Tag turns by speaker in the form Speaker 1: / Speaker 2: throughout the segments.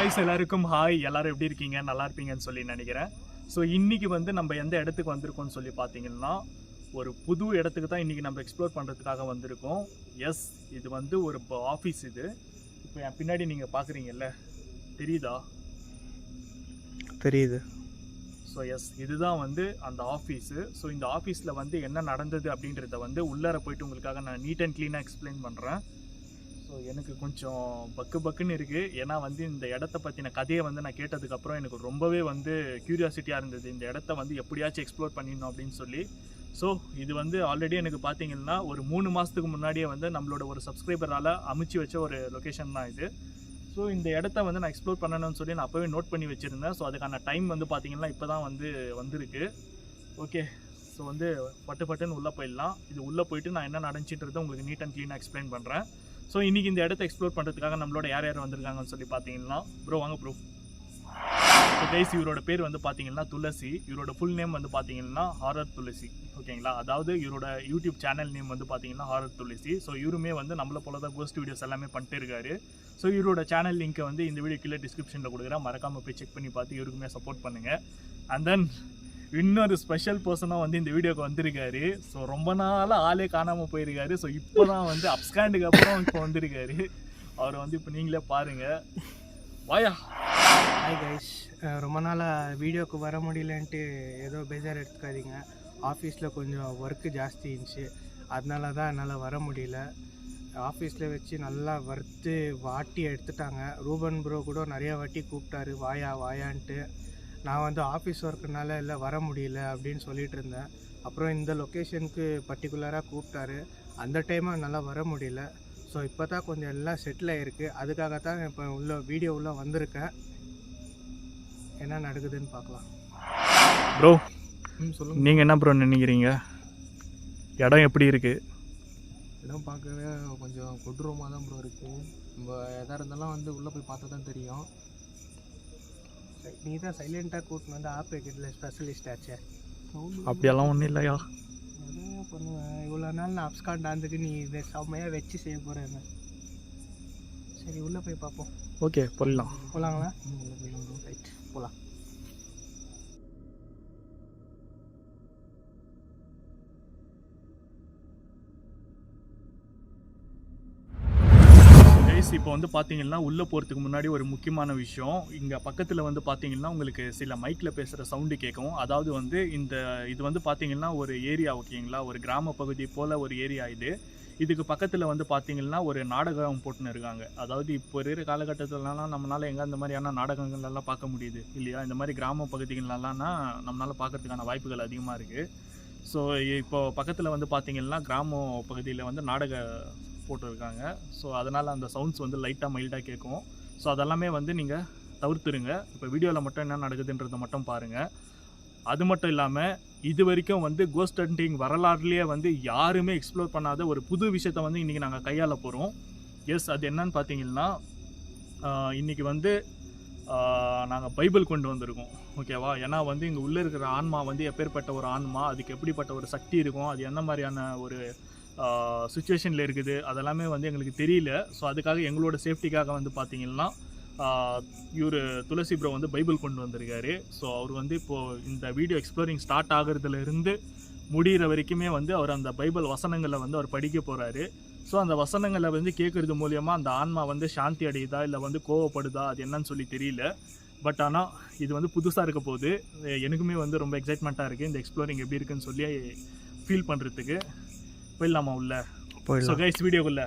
Speaker 1: Guys எல்லாருக்கும் hi. எல்லாரும் எப்படி இருக்கீங்க? நல்லா இருப்பீங்கன்னு சொல்லி நினைக்கிறேன். ஸோ இன்றைக்கி வந்து நம்ம எந்த இடத்துக்கு வந்திருக்கோம்னு சொல்லி பார்த்தீங்கன்னா, ஒரு புது இடத்துக்கு தான் இன்றைக்கி நம்ம எக்ஸ்ப்ளோர் பண்ணுறதுக்காக வந்திருக்கோம். எஸ், இது வந்து ஒரு ஆஃபீஸ். இது இப்போ என் பின்னாடி நீங்கள் பார்க்குறீங்கல்ல, தெரியுதா?
Speaker 2: தெரியுது.
Speaker 1: ஸோ எஸ், இதுதான் வந்து அந்த ஆஃபீஸு. ஸோ இந்த ஆஃபீஸில் வந்து என்ன நடந்தது அப்படின்றத வந்து உள்ளார போயிட்டு உங்களுக்காக நான் நீட் அண்ட் க்ளீனாக எக்ஸ்பிளைன் பண்ணுறேன். ஸோ எனக்கு கொஞ்சம் பக்குன்னு இருக்குது. ஏன்னா வந்து இந்த இடத்த பற்றின கதையை வந்து நான் கேட்டதுக்கப்புறம் எனக்கு ரொம்பவே வந்து க்யூரியாசிட்டியாக இருந்தது, இந்த இடத்த வந்து எப்படியாச்சும் எக்ஸ்ப்ளோர் பண்ணிடணும் அப்படின்னு சொல்லி. ஸோ இது வந்து ஆல்ரெடி எனக்கு பார்த்தீங்கன்னா ஒரு 3 மாதத்துக்கு முன்னாடியே வந்து நம்மளோட ஒரு சப்ஸ்கிரைபரால் அமைச்சு வச்ச ஒரு லொக்கேஷன் தான் இது. ஸோ இந்த இடத்த வந்து நான் எக்ஸ்ப்ளோர் பண்ணணும்னு சொல்லி நான் அப்போவே நோட் பண்ணி வச்சுருந்தேன். ஸோ அதுக்கான டைம் வந்து பார்த்திங்கன்னா இப்போ தான் வந்திருக்கு. ஓகே, ஸோ வந்து பட்டுன்னு உள்ளே போயிடலாம். இது உள்ளே போயிட்டு நான் என்ன நடந்துச்சுன்றதை உங்களுக்கு நீட் அண்ட் க்ளீனாக எக்ஸ்பிளைன் பண்ணுறேன். ஸோ இன்றைக்கி இந்த இடத்த எக்ஸ்ப்ளோர் பண்ணுறதுக்காக நம்மளோட யார் வந்திருக்காங்கன்னு சொல்லி பார்த்தீங்கன்னா, ப்ரோ வாங்க ப்ரோ. ஸோ கைஸ், இவரோட பேர் வந்து பார்த்தீங்கன்னா துளசி. இவரோட ஃபுல் நேம் வந்து பார்த்தீங்கன்னா ஹாரர் துளசி. ஓகேங்களா? அதாவது இவரோட யூடியூப் சேனல் நேம் வந்து பார்த்தீங்கன்னா ஹாரர் துளசி. ஸோ இவருமே வந்து நம்மளை போல தான் கோஸ்ட் வீடியோஸ் எல்லாமே பண்ணிட்டு இருக்காரு. ஸோ இவரோட சேனல் லிங்க்கை வந்து இந்த வீடியோ கீழே டிஸ்கிரிப்ஷனில் கொடுக்குறேன். மறக்காமல் போய் செக் பண்ணி பார்த்து இவருக்குமே சப்போர்ட் பண்ணுங்கள். அண்ட் தென் இன்னொரு ஸ்பெஷல் பர்சனாக வந்து இந்த வீடியோக்கு வந்திருக்காரு. ஸோ ரொம்ப நாளாக ஆளே காணாமல் போயிருக்காரு. ஸோ இப்போ தான் வந்து அப்ஸ்காண்டுக்கு அப்புறம் இப்போ வந்திருக்காரு. அவரை வந்து இப்போ நீங்களே பாருங்கள். வாயா.
Speaker 2: ஹாய் கைஸ், ரொம்ப நாளாக வீடியோக்கு வர முடியலன்ட்டு ஏதோ பேஜார் எடுத்துக்காதீங்க. ஆஃபீஸில் கொஞ்சம் ஒர்க்கு ஜாஸ்தி இருந்துச்சு, அதனால தான் என்னால் வர முடியல. ஆஃபீஸில் வச்சு நல்லா வறுத்து வாட்டி எடுத்துட்டாங்க. ரூபன் ப்ரோ கூட நிறையா வாட்டி கூப்பிட்டாரு வாயான்ட்டு. நான் வந்து ஆஃபீஸ் ஒர்க்குனால இல்லை வர முடியல அப்படின்னு சொல்லிட்டு இருந்தேன். அப்புறம் இந்த லொக்கேஷனுக்கு பர்டிகுலராக கூப்பிட்டாரு. அந்த டைமாக என்னால் வர முடியல. ஸோ இப்போ தான் கொஞ்சம் எல்லாம் செட்டில் ஆகிருக்கு. அதுக்காக தான் இப்போ வீடியோ உள்ளே வந்திருக்கேன். என்ன நடக்குதுன்னு பார்க்கலாம்.
Speaker 1: ப்ரோ
Speaker 2: சொல்லுங்கள்.
Speaker 1: நீங்கள் என்ன ப்ரோ நினைக்கிறீங்க? இடம் எப்படி இருக்குது?
Speaker 2: இடம் பார்க்கவே கொஞ்சம் கொடூரமாக தான் ப்ரோ இருக்குது. நம்ம எதாக இருந்தாலும் வந்து உள்ளே போய் பார்த்தா தான் தெரியும். நீ தான் சைலண்ட்டாக கூட்டின்னு வந்து ஆப் வைக்கிறதுல ஸ்பெஷலிஸ்ட் ஆச்சே.
Speaker 1: அப்படியெல்லாம் ஒன்றும் இல்லையா?
Speaker 2: நிறையா பண்ணுவேன். இவ்வளோ நாள் நான் அப்ஸ்காண்ட் ஆனதுக்கு நீ இதை செம்மையாக வச்சு செய்ய போகிறேன். சரி, உள்ளே போய் பார்ப்போம்.
Speaker 1: ஓகே, போகலாம்.
Speaker 2: போகலாங்களா? உள்ளே போயிடலாம். ரைட், போகலாம்.
Speaker 1: இப்போ வந்து பார்த்தீங்கன்னா உள்ளே போகிறதுக்கு முன்னாடி ஒரு முக்கியமான விஷயம். இங்கே பக்கத்தில் வந்து பார்த்தீங்கன்னா உங்களுக்கு சில மைக்கில் பேசுகிற சவுண்டு கேட்கும். அதாவது வந்து இது வந்து பார்த்தீங்கன்னா ஒரு ஏரியா, ஓகேங்களா? ஒரு கிராம பகுதி போல் ஒரு ஏரியா இது. இதுக்கு பக்கத்தில் வந்து பார்த்தீங்கன்னா ஒரு நாடகம் போட்டுன்னு இருக்காங்க. அதாவது இப்போ இருக்கிற காலகட்டத்திலலாம் நம்மளால் எங்கே அந்த மாதிரியான நாடகங்கள்லாம் பார்க்க முடியுது இல்லையா? இந்த மாதிரி கிராம பகுதிகளெல்லாம் நம்மளால் பார்க்குறதுக்கான வாய்ப்புகள் அதிகமாக இருக்குது. ஸோ இப்போ பக்கத்தில் வந்து பார்த்தீங்கன்னா கிராம பகுதியில் வந்து நாடக போட்டிருக்காங்க. ஸோ அதனால் அந்த சவுண்ட்ஸ் வந்து லைட்டாக மைல்டாக கேட்கும். ஸோ அதெல்லாமே வந்து நீங்கள் தவிர்த்துருங்க. இப்போ வீடியோவில் மட்டும் என்ன நடக்குதுன்றதை மட்டும் பாருங்கள். அது மட்டும் இல்லாமல் இது வரைக்கும் வந்து கோஸ்ட் ஹண்டிங் வரலாறுலேயே வந்து யாருமே எக்ஸ்ப்ளோர் பண்ணாத ஒரு புது விஷயத்தை வந்து இன்றைக்கி நாங்கள் கையாள போகிறோம். எஸ், அது என்னன்னு பார்த்தீங்கன்னா, இன்றைக்கி வந்து நாங்கள் பைபிள் கொண்டு வந்திருக்கோம். ஓகேவா? ஏன்னா வந்து இங்கே உள்ளே இருக்கிற ஆன்மா வந்து எப்பேற்பட்ட ஒரு ஆன்மா, அதுக்கு எப்படிப்பட்ட ஒரு சக்தி இருக்கும், அது என்ன மாதிரியான ஒரு சுச்சுவேஷனில் இருக்குது, அதெல்லாமே வந்து எங்களுக்கு தெரியல. ஸோ அதுக்காக எங்களோட சேஃப்டிக்காக வந்து பார்த்திங்கன்னா இவர் துளசி ப்ரோ வந்து பைபிள் கொண்டு வந்திருக்காரு. ஸோ அவர் வந்து இப்போது இந்த வீடியோ எக்ஸ்ப்ளோரிங் ஸ்டார்ட் ஆகிறதுலேருந்து முடிகிற வரைக்குமே வந்து அவர் அந்த பைபிள் வசனங்களை வந்து அவர் படிக்க போகிறாரு. ஸோ அந்த வசனங்களை வந்து கேட்குறது மூலியமாக அந்த ஆன்மா வந்து சாந்தி அடையுதா இல்லை வந்து கோவப்படுதா, அது என்னன்னு சொல்லி தெரியல. பட் ஆனால் இது வந்து புதுசாக இருக்க போது எனக்குமே வந்து ரொம்ப எக்ஸைட்மெண்ட்டாக இருக்குது இந்த எக்ஸ்ப்ளோரிங் எப்படி இருக்குன்னு சொல்லி ஃபீல் பண்ணுறதுக்கு. போயிடலாமா உள்ள? ஸோ கைஸ், வீடியோக்குள்ள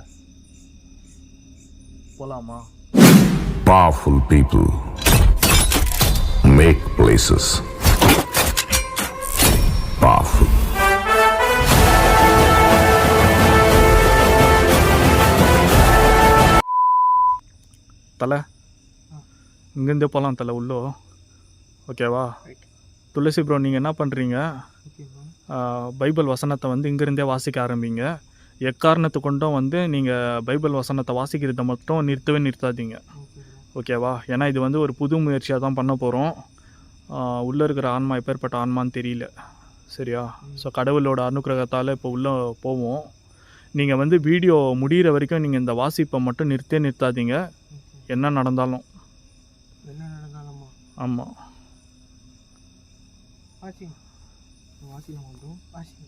Speaker 1: போகலாமா?
Speaker 3: Powerful people make places powerful.
Speaker 1: தலை, இங்கேருந்தே போகலாம் தலை உள்ளோ. ஓகேவா? துளசி ப்ரோ, நீங்கள் என்ன பண்ணுறீங்க? பைபிள் வசனத்தை வந்து இங்கேருந்தே வாசிக்க ஆரம்பிங்க. எக்காரணத்தை கொண்டும் வந்து நீங்கள் பைபிள் வசனத்தை வாசிக்கிறத மட்டும் நிறுத்தாதீங்க. ஓகேவா? ஏன்னா இது வந்து ஒரு புது முயற்சியாக தான் பண்ண போகிறோம். உள்ளே இருக்கிற ஆன்மா எப்பேற்பட்ட ஆன்மான்னு தெரியல. சரியா? ஸோ கடவுளோட அனுக்கிரகத்தால் இப்போ உள்ளே போவோம். நீங்கள் வந்து வீடியோ முடிகிற வரைக்கும் நீங்கள் இந்த வாசிப்பை மட்டும் நிறுத்தாதீங்க, என்ன நடந்தாலும். ஆமாம்.
Speaker 2: வாசிக்கலாம் ப்ரோ, வாசி.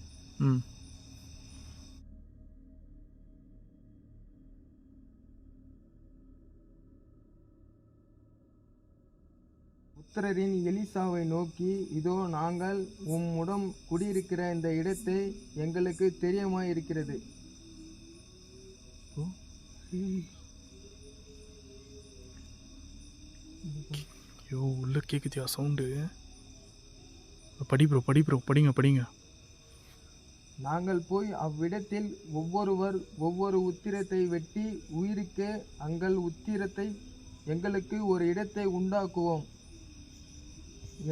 Speaker 1: ம்.
Speaker 4: புத்திரரின் எலிசாவை நோக்கி, இதோ நாங்கள் உம்முடன் குடியிருக்கிற இந்த இடத்தை எங்களுக்கு தெரியுமாய் இருக்கிறது.
Speaker 1: ஐயோ உள்ள கேக்குதியா சவுண்டு? படி ப்ரோ படிங்க.
Speaker 4: நாங்கள் போய் அவ்விடத்தில் ஒவ்வொருவர் ஒவ்வொரு உத்திரத்தை வெட்டி உயிருக்கு அங்கள் உத்திரத்தை எங்களுக்கு ஒரு இடத்தை உண்டாக்குவோம்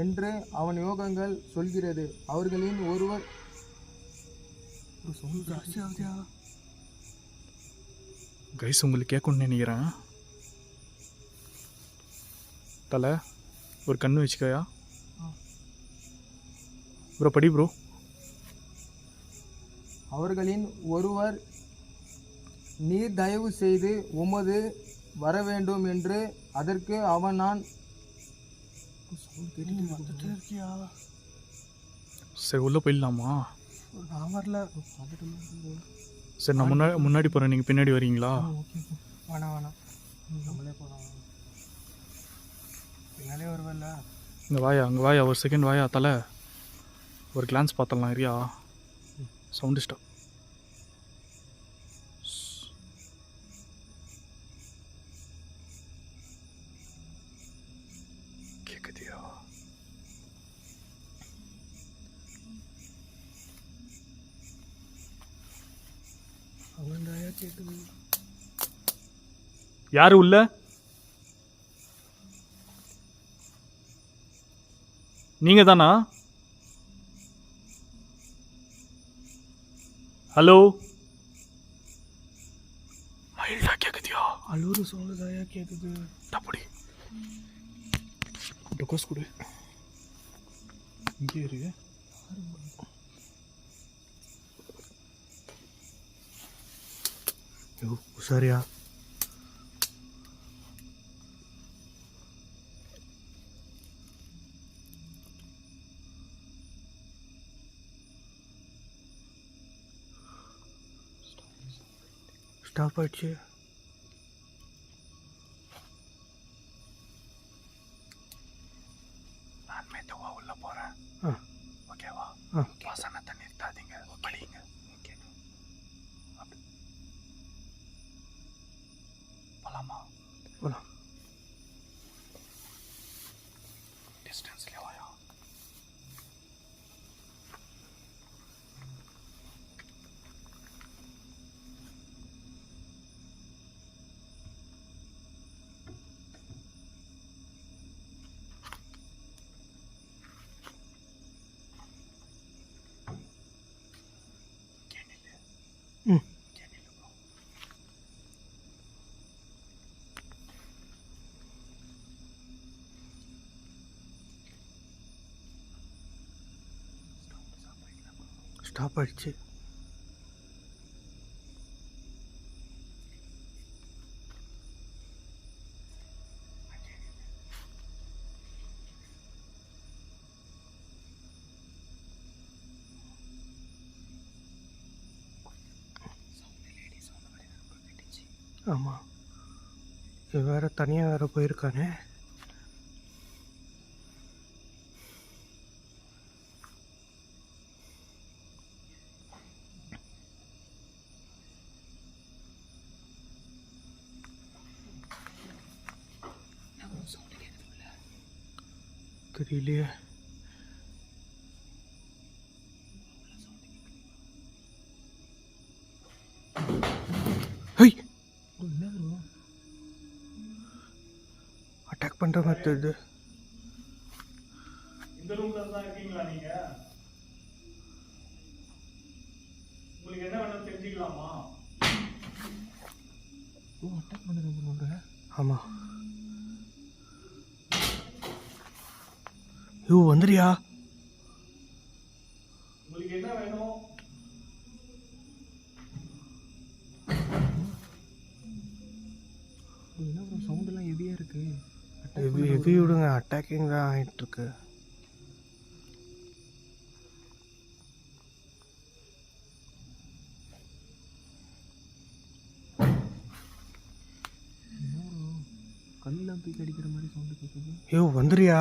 Speaker 4: என்று அவன் யோகங்கள் சொல்கிறது. அவர்களின் ஒருவர்
Speaker 1: கைஸ் உங்களுக்கு கேட்கணும்னு நினைக்கிறேன். தலை ஒரு கண்ணு வச்சுக்கயா ப்ரோ, படி ப்ரோ.
Speaker 4: அவர்களின் ஒருவர், நீர் தயவு செய்து உமது வர வேண்டும் என்று. அதற்கு அவன், நான்
Speaker 1: சரி உள்ளே போயிடலாமா?
Speaker 2: நான் வரல.
Speaker 1: சரி நான் முன்னாடி போகிறேன், நீங்கள் பின்னாடி வரீங்களா?
Speaker 2: வேணாம் நம்மளே போகலாம். பின்னாலே வருவல்ல.
Speaker 1: இங்கே வாயா ஒரு செகண்ட் வாயா தலை. ஒரு கிளான்ஸ் பார்த்துடலாம் ஏரியா. Sound stop. கேக்குதியா?
Speaker 2: அவன்தாயா கேட்குது.
Speaker 1: யாரு உள்ள? நீங்க தானா? ஹலோ, மைல்டா கேக்குதியா?
Speaker 2: அலூரு சவுண்டு தாயா கேட்குது.
Speaker 1: டப்படி டொக்கோஸ் கொடு. இங்கே இரு.
Speaker 2: உஷாரியா? ஸ்டாப் ஆயிடுச்சு.
Speaker 1: நான் மெதுவா உள்ள போறேன். ஓகேவா? வசனத்தை நிறுத்தாதீங்க, படிங்க. ஓகே, போலாமா?
Speaker 2: போலாம்.
Speaker 1: டிஸ்டன்ஸ்ல வாயா.
Speaker 2: ஸ்டாப் ஆயிடுச்சு. ஆமாம், வேற தனியாக வேற போயிருக்கானே. தெரியலையே. ஹை, அட்டாக் பண்ணுற மாதிரி தெரியுது.
Speaker 1: இந்த ரூம்ல தான் இருக்கீங்களா நீங்க? உங்களுக்கு என்ன வேணும் தெரிஞ்சுக்கலாமா?
Speaker 2: அட்டாக் பண்ணுறது. ஆமாம். ஐயோ வந்துறியா?
Speaker 1: உங்களுக்கு என்ன வேணும்?
Speaker 2: என்ன சவுண்டெல்லாம் ஹெவியாக இருக்கு. ஹெவி விடுங்க, அட்டாக்கிங் தான் ஆகிட்டுருக்கு.
Speaker 4: கல்லாம் போய் கடிக்கிற மாதிரி சவுண்டு கேட்குது.
Speaker 2: ஐயோ வந்துறியா?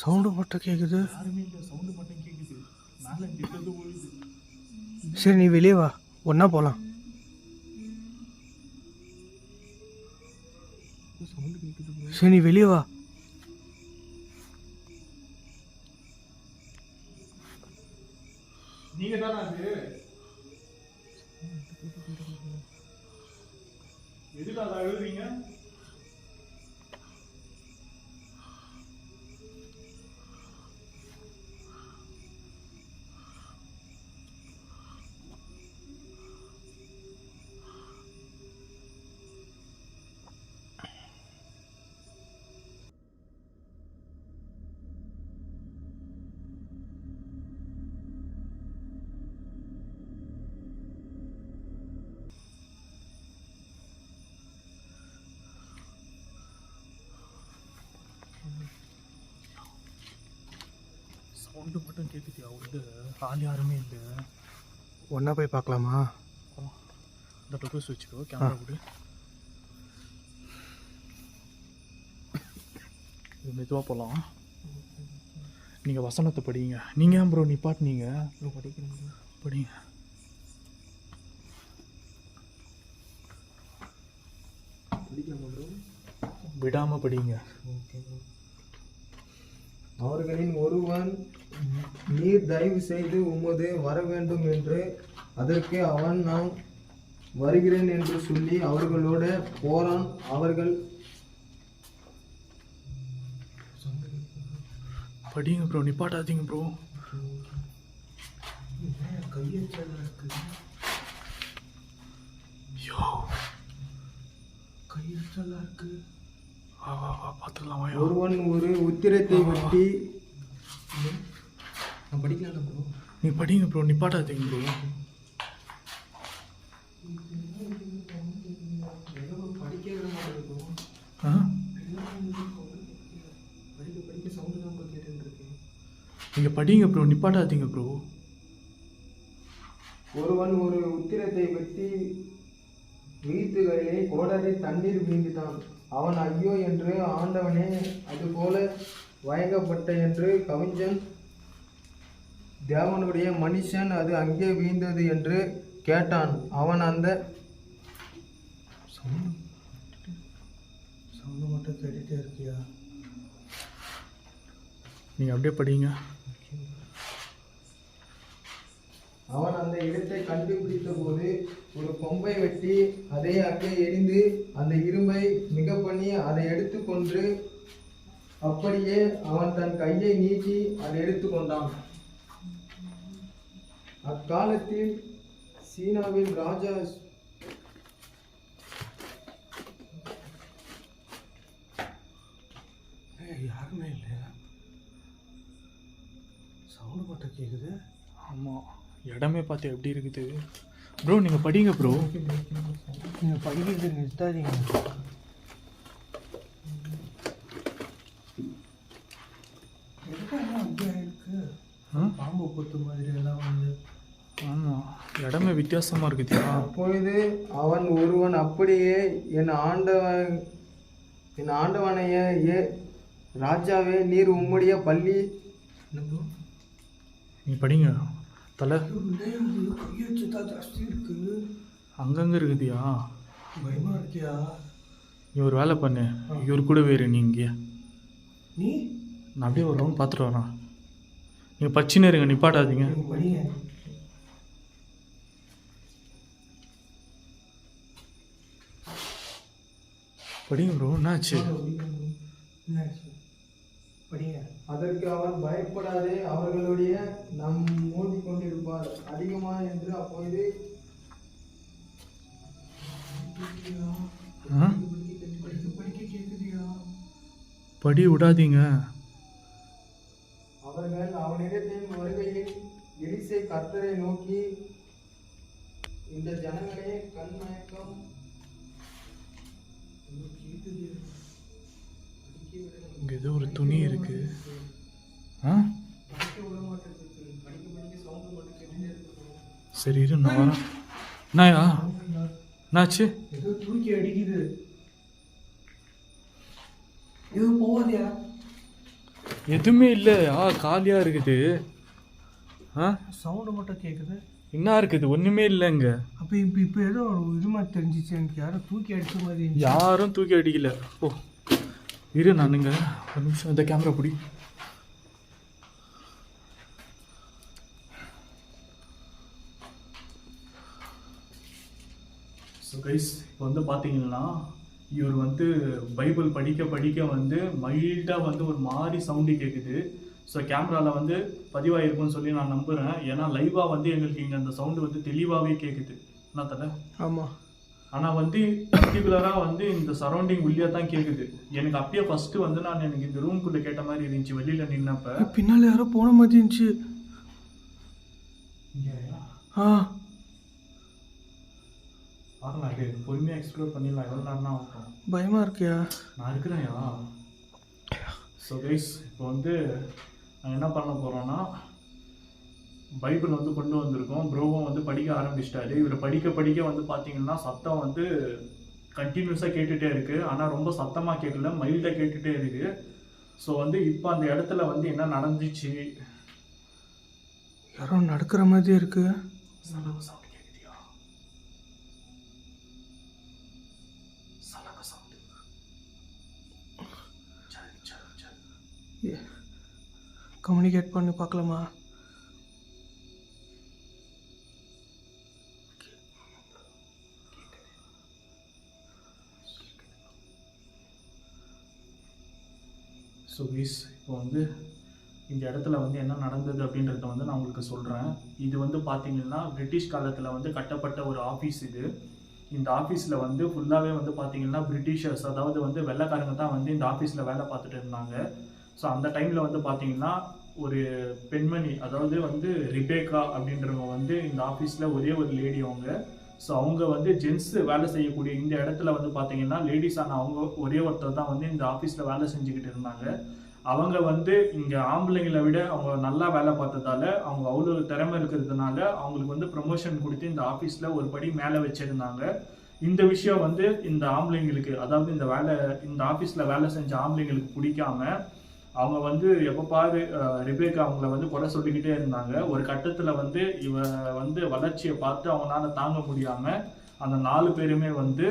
Speaker 2: சவுண்டு மட்டும் கேட்குது.
Speaker 1: யாருமே இல்லை, சவுண்டு மட்டும் கேட்குது. மேலே கிட்டது ஓடுது.
Speaker 2: சரி நீ வெளியே வா, ஒன்றா போகலாம்.
Speaker 4: சவுண்டு கேட்குது.
Speaker 2: சரி நீ வெளியே வா.
Speaker 1: நீங்க தானே அது? எதுக்கு அதை அழுதுறீங்க? சவுண்டு மட்டும் கேட்குதியா? உள்ள ஆள் யாருமே இல்லை.
Speaker 2: ஒன்றா போய் பார்க்கலாமா?
Speaker 1: இந்த டொக்கஸ் வச்சுக்கோ, கேமரா விடு. இது மெதுவாக போகலாம். நீங்கள் வசனத்தை படிங்க. நீங்கள் ஏன் ப்ரோ நிப்பாட்டினீங்க?
Speaker 4: படிக்கிறேன்.
Speaker 1: படிங்க.
Speaker 4: படிக்கலாமா ப்ரோ?
Speaker 1: விடாமல் படிங்க.
Speaker 4: ஓகே.
Speaker 5: அவர்களின் ஒருவன், நீர் தயவு செய்து உமது வர வேண்டும் என்று, அதற்கு அவன், நான் வருகிறேன் என்று சொல்லி அவர்களோட போறான். அவர்கள்
Speaker 1: படிங்க ப்ரோ, நிப்பாட்டாதீங்க ப்ரோ.
Speaker 5: கையெழுத்தெல்லாம் இருக்கு.
Speaker 1: ஐயோ,
Speaker 5: கையெழுத்தெல்லாம் இருக்கு.
Speaker 1: வா வா வா, பார்த்துக்கலாம். வா.
Speaker 5: ஒருவன் ஒரு உத்திரத்தை வெட்டி,
Speaker 4: நான் படிக்கலாம்ல ப்ரோ?
Speaker 1: நீ படிங்க ப்ரோ, நிப்பாட்டாதீங்க ப்ரோ.
Speaker 4: படிக்கவே மாட்டேன் ப்ரோ.
Speaker 1: ஆ,
Speaker 4: படிக்க சவுண்டு தான் ப்ரோ கேட்டுருக்கேன்.
Speaker 1: நீங்கள் படிங்க ப்ரோ, நிப்பாட்டாதீங்க ப்ரோ.
Speaker 5: ஒருவன் ஒரு உத்திரத்தை வெட்டி வீட்டுகளிலே கோடரி தண்ணீர் வீழ்ந்தான். அவன் ஐயோ என்று ஆண்டவனே, அதுபோல வயங்கப்பட்ட என்று கவிஞன், தேவனுடைய மனுஷன் அது அங்கே வீழ்ந்தது என்று கேட்டான். அவன் அந்த
Speaker 2: சவுண்டு மட்டும் கேட்டுகிட்டே இருக்கியா?
Speaker 1: நீங்கள் அப்படியே படிங்க.
Speaker 5: அவன் அந்த இடத்தை கண்டுபிடித்த போது ஒரு கொம்பை வெட்டி அதை அங்கே எரிந்து அந்த இரும்பை மிக பண்ணி அதை எடுத்துக்கொண்டு, அப்படியே அவன் தன் கையை நீட்டி அதை எடுத்துக்கொண்டான். அக்காலத்தில் சீனாவில் ராஜா
Speaker 2: யாருமே இல்லை. சவுண்டு மட்டும் கேட்குது.
Speaker 1: ஆமாம், இடமே பார்த்து எப்படி இருக்குது ப்ரோ. நீங்கள் படிங்க ப்ரோ.
Speaker 2: நீங்கள் படிக்கிறது நிறுத்தாதீங்க. எதுக்கெல்லாம் அப்படியே இருக்கு? பாம்பு கொத்து மாதிரி எல்லாம் வந்து.
Speaker 1: ஆமாம், இடமே வித்தியாசமாக இருக்குதியா?
Speaker 5: அப்பொழுது அவன் ஒருவன், அப்படியே என் ஆண்டவனைய ராஜாவே, நீர் உம்முடைய பள்ளி.
Speaker 2: என்ன ப்ரோ?
Speaker 1: நீ படிங்க. தலை
Speaker 2: கையெழுத்து தான் ஜாஸ்தி இருக்கு.
Speaker 1: அங்கங்கே இருக்குதியா?
Speaker 2: பயமா இருக்கியா?
Speaker 1: நீ ஒரு வேலை பண்ணு, இவர் கூட வேறு. நீ இங்கே
Speaker 2: நீ
Speaker 1: நான் அப்படியே ஒரு ரவுண்ட் பார்த்துட்டு வரேன். நீங்கள் பச்சின்னு இருங்க, நிப்பாட்டாதீங்க.
Speaker 2: நீங்கள் படிங்க.
Speaker 1: படிங்க ப்ரோ, என்னாச்சு?
Speaker 2: என்னாச்சு? படிங்க.
Speaker 5: அதற்கு அவர் பயப்படாதே, அவர்களுடைய நம் மோதி கொண்டிருப்பார் அதிகமா என்று அப்பொழுது
Speaker 1: ஆ? படி விடாதீங்க.
Speaker 5: அவர்கள் அவனிடத்தில் வருகையில் எலிசை கர்த்தரை நோக்கி, இந்த ஜனங்களே கண்மயக்கம்
Speaker 1: இங்கே ஏதோ ஒரு துணி இருக்கு. ஆ சரி இரு, நான் வரேன். என்னயா என்னாச்சு?
Speaker 2: ஏதோ தூக்கி அடிக்குது. எதுவும் போவாதியா?
Speaker 1: எதுவுமே இல்லை. காலியாக இருக்குது. ஆ
Speaker 2: சவுண்டு மட்டும் கேட்குது.
Speaker 1: என்ன இருக்குது? ஒன்றுமே இல்லைங்க.
Speaker 2: அப்போ இப்போ ஏதோ ஒரு இது மாதிரி தெரிஞ்சிச்சு எனக்கு. யாரும் தூக்கி அடிச்ச மாதிரி இருந்துச்சு.
Speaker 1: யாரும் தூக்கி அடிக்கல. ஓ இரு, நானுங்க ஒரு நிமிஷம் இந்த கேமரா பிடி. ஸோ கைஸ், இப்போ வந்து பார்த்தீங்கன்னா இவர் வந்து பைபிள் படிக்க படிக்க வந்து மைல்டாக வந்து ஒரு மாதிரி சவுண்டு கேட்குது. ஸோ கேமராவில் வந்து பதிவாயிருக்கும்னு சொல்லி நான் நம்புகிறேன். ஏன்னா லைவாக வந்து எங்களுக்கு இங்கே அந்த சவுண்டு வந்து தெளிவாகவே கேட்குது. என்ன தலை?
Speaker 2: ஆமாம்.
Speaker 1: ஆனால் வந்து பர்டிகுலராக வந்து இந்த சரௌண்டிங் உள்ளியாக தான் கேட்குது. எனக்கு அப்பயே ஃபஸ்ட்டு வந்து நான் எனக்கு இந்த ரூம்குள்ளே கேட்ட மாதிரி இருந்துச்சு வெளியில் நின்னப்ப.
Speaker 2: பின்னால் யாரோ போன மாதிரி இருந்துச்சு. ஆ
Speaker 1: பார்க்கலாம், இது பொறுமையாக எக்ஸ்ப்ளோர் பண்ணிடலாம். எவ்வளோ நேரம் ஆகும்?
Speaker 2: பயமாக இருக்கியா?
Speaker 1: நான் இருக்கிறேன்யா. ஸோ கைஸ், இப்போ வந்து நாங்கள் என்ன பண்ண போகிறோன்னா, பைபிள் வந்து கொண்டு வந்திருக்கோம். ப்ரோவும் வந்து படிக்க ஆரம்பிச்சிட்டாரு. இவர் படிக்க படிக்க வந்து பார்த்தீங்கன்னா சத்தம் வந்து கண்டினியூஸாக கேட்டுகிட்டே இருக்குது. ஆனால் ரொம்ப சத்தமாக கேட்கல, மைல்டாக கேட்டுகிட்டே இருக்குது. ஸோ வந்து இப்போ அந்த இடத்துல வந்து என்ன நடந்துச்சு?
Speaker 2: யாரோ நடக்கிற மாதிரி இருக்கு.
Speaker 1: சவுண்ட் கேட்குதியா? சலங்க சவுண்டு.
Speaker 2: கம்யூனிகேட் பண்ணி பார்க்கலாமா?
Speaker 1: ஸோ கைஸ், இப்போ வந்து இந்த இடத்துல வந்து என்ன நடந்தது அப்படின்றத வந்து நான் உங்களுக்கு சொல்கிறேன். இது வந்து பார்த்தீங்கன்னா பிரிட்டிஷ் காலத்தில் வந்து கட்டப்பட்ட ஒரு ஆஃபீஸ் இது. இந்த ஆஃபீஸில் வந்து ஃபுல்லாகவே வந்து பார்த்தீங்கன்னா பிரிட்டிஷர்ஸ், அதாவது வந்து வெள்ளைக்காரங்க தான் வந்து இந்த ஆஃபீஸில் வேலை பார்த்துட்டு இருந்தாங்க. ஸோ அந்த டைமில் வந்து பார்த்தீங்கன்னா ஒரு பெண்மணி, அதாவது வந்து ரிபேக்கா அப்படின்றவங்க வந்து இந்த ஆஃபீஸில் ஒரே ஒரு லேடி அவங்க. ஸோ அவங்க வந்து ஜென்ஸ் வேலை செய்யக்கூடிய இந்த இடத்துல வந்து பார்த்தீங்கன்னா லேடிஸான அவங்க ஒரே ஒருத்தர் தான் வந்து இந்த ஆஃபீஸில் வேலை செஞ்சுக்கிட்டு இருந்தாங்க. அவங்க வந்து இங்கே ஆம்பளைங்களை விட அவங்க நல்லா வேலை பார்த்ததால, அவங்க அவ்வளோ திறமை இருக்கிறதுனால அவங்களுக்கு வந்து ப்ரொமோஷன் கொடுத்து இந்த ஆஃபீஸில் ஒரு படி மேலே வச்சுருந்தாங்க. இந்த விஷயம் வந்து இந்த ஆம்பளைங்களுக்கு, அதாவது இந்த ஆஃபீஸில் வேலை செஞ்ச ஆம்பளைங்களுக்கு பிடிக்காம அவங்க வந்து எப்போ பாரு ரிபேக்கா அவங்கள வந்து கொலை சொல்லிக்கிட்டே இருந்தாங்க. ஒரு கட்டத்தில் வந்து இவ வந்து வளர்ச்சியை பார்த்து அவங்களால தாங்க முடியாமல் அந்த 4 பேருமே வந்து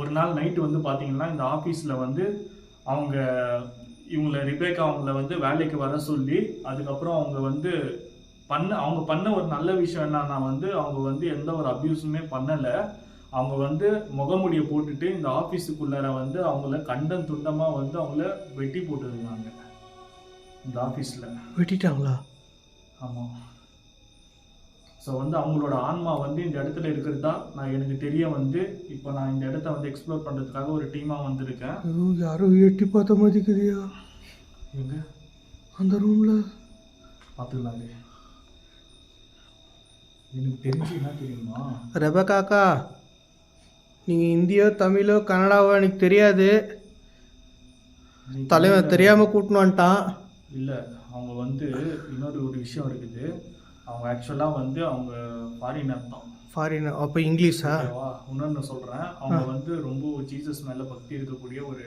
Speaker 1: ஒரு நாள் நைட்டு வந்து பார்த்தீங்கன்னா இந்த ஆஃபீஸில் வந்து இவங்கள ரிபேக்கா அவங்கள வந்து வேலைக்கு வர சொல்லி, அதுக்கப்புறம் அவங்க பண்ண ஒரு நல்ல விஷயம் என்னன்னா வந்து அவங்க வந்து எந்த ஒரு அபியூஸுமே பண்ணலை. அவங்க வந்து முகமுடியை போட்டுட்டு இந்த ஆஃபீஸுக்குள்ளார வந்து அவங்கள கண்டம் துண்டமாக வந்து அவங்கள வெட்டி போட்டுருந்தாங்க இந்த ஆஃபீஸில்.
Speaker 2: வெட்டிட்டாங்களா?
Speaker 1: ஆமாம். ஸோ வந்து அவங்களோட ஆன்மா வந்து இந்த இடத்துல இருக்கிறதா எனக்கு தெரிய வந்து இப்போ நான் இந்த இடத்த வந்து எக்ஸ்ப்ளோர் பண்ணுறதுக்காக ஒரு டீமாக வந்திருக்கேன்.
Speaker 2: யாரோ எட்டி பார்த்த மாதிரி இருக்குதியா?
Speaker 1: எங்க?
Speaker 2: அந்த ரூமில்
Speaker 1: பார்த்துக்கலாங்க. எனக்கு தெரிஞ்சு என்ன தெரியுமா?
Speaker 2: ரெபக்காக்கா, நீங்கள் இந்தியோ தமிழோ கன்னடாவோ எனக்கு தெரியாது. தலைவன் தெரியாமல் கூட்டின்னு வந்துட்டான்.
Speaker 1: இல்லை, அவங்க வந்து இன்னொரு விஷயம் இருக்குது. அவங்க ஆக்சுவலாக வந்து அவங்க ஃபாரினர் தான்.
Speaker 2: ஃபாரினர்? அப்போ இங்கிலீஷா?
Speaker 1: இன்னொன்று சொல்கிறேன், அவங்க வந்து ரொம்ப ஜீசஸ் மேலே பக்தி இருக்கக்கூடிய ஒரு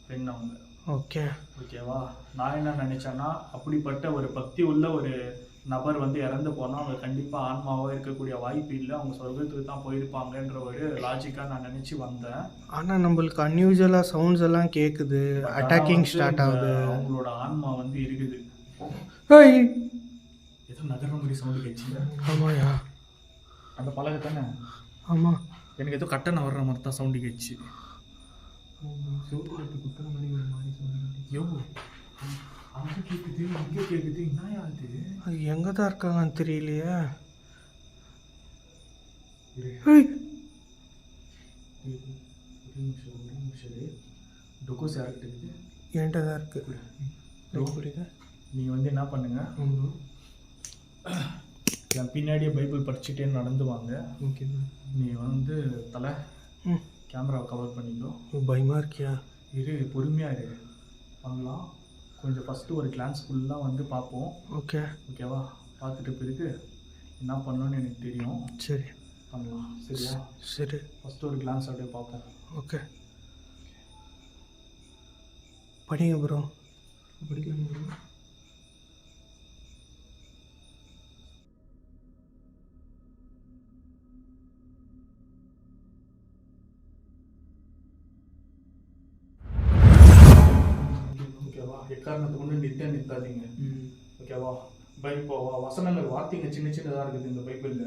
Speaker 1: பெண் அவங்க.
Speaker 2: ஓகேவா?
Speaker 1: நான் என்ன நினச்சேன்னா, அப்படிப்பட்ட ஒரு பக்தி உள்ள ஒரு நபர் வந்து இறந்து போனால் அவங்க கண்டிப்பாக ஆன்மாவாக இருக்கக்கூடிய வாய்ப்பு இல்லை, அவங்க சொர்க்கத்துக்கு தான் போயிருப்பாங்கன்ற ஒரு லாஜிக்காக நான் நினச்சி வந்தேன்.
Speaker 2: ஆனால் நம்மளுக்கு அன்யூஸ்வலாக சவுண்ட்ஸ் எல்லாம் கேட்குது, அட்டாக்கிங் ஸ்டார்ட் ஆகுது.
Speaker 1: அவங்களோட ஆன்மா வந்து இருக்குது.
Speaker 2: ஏய்,
Speaker 1: ஏதோ நகர மாதிரி சவுண்டு கேட்குங்க.
Speaker 2: ஆமாயா,
Speaker 1: அந்த பலகை தானே?
Speaker 2: ஆமாம்.
Speaker 1: எனக்கு ஏதோ கட்டணை வர்ற மாதிரி தான் சவுண்டு கேட்ச்சு. யோ, அங்கே கேட்குது, இங்கே கேட்குது, என்ன அது?
Speaker 2: அது எங்கே தான் இருக்காங்கன்னு தெரியலையே.
Speaker 1: டொக்கோஸ் யார்கிட்ட இருக்குது?
Speaker 2: என்கிட்ட தான் இருக்குது. புரியுது.
Speaker 1: நீங்கள் வந்து என்ன பண்ணுங்க, என் பின்னாடியே பைபிள் படிச்சுட்டே நடந்து வாங்க.
Speaker 2: ஓகே.
Speaker 1: நீ வந்து தலை கேமராவை கவர் பண்ணிக்கோ.
Speaker 2: பயமாக இருக்கியா?
Speaker 1: இரு, பொறுமையாக இரு, பண்ணலாம். கொஞ்சம் ஃபஸ்ட்டு ஒரு கிளான்ஸ் ஃபுல்லாக வந்து பார்ப்போம்.
Speaker 2: ஓகே.
Speaker 1: ஓகேவா? பார்த்துட்டு பிறகு என்ன பண்ணணும்னு எனக்கு தெரியும்.
Speaker 2: சரி,
Speaker 1: பண்ணலாம். சரியா?
Speaker 2: சரி.
Speaker 1: ஃபஸ்ட்டு ஒரு கிளான்ஸ் அப்படியே பார்ப்போம்.
Speaker 2: ஓகே. படிங்க ப்ரோ. படிக்கலாம் ப்ரோ.
Speaker 1: ஓகேவா? எக்காரணத்துக்கு முன்னே நிற்காதீங்க. ஓகேவா? இப்போ வசனங்கள் வார்த்தைங்க சின்ன சின்னதாக இருக்குது இந்த பைபிளில்.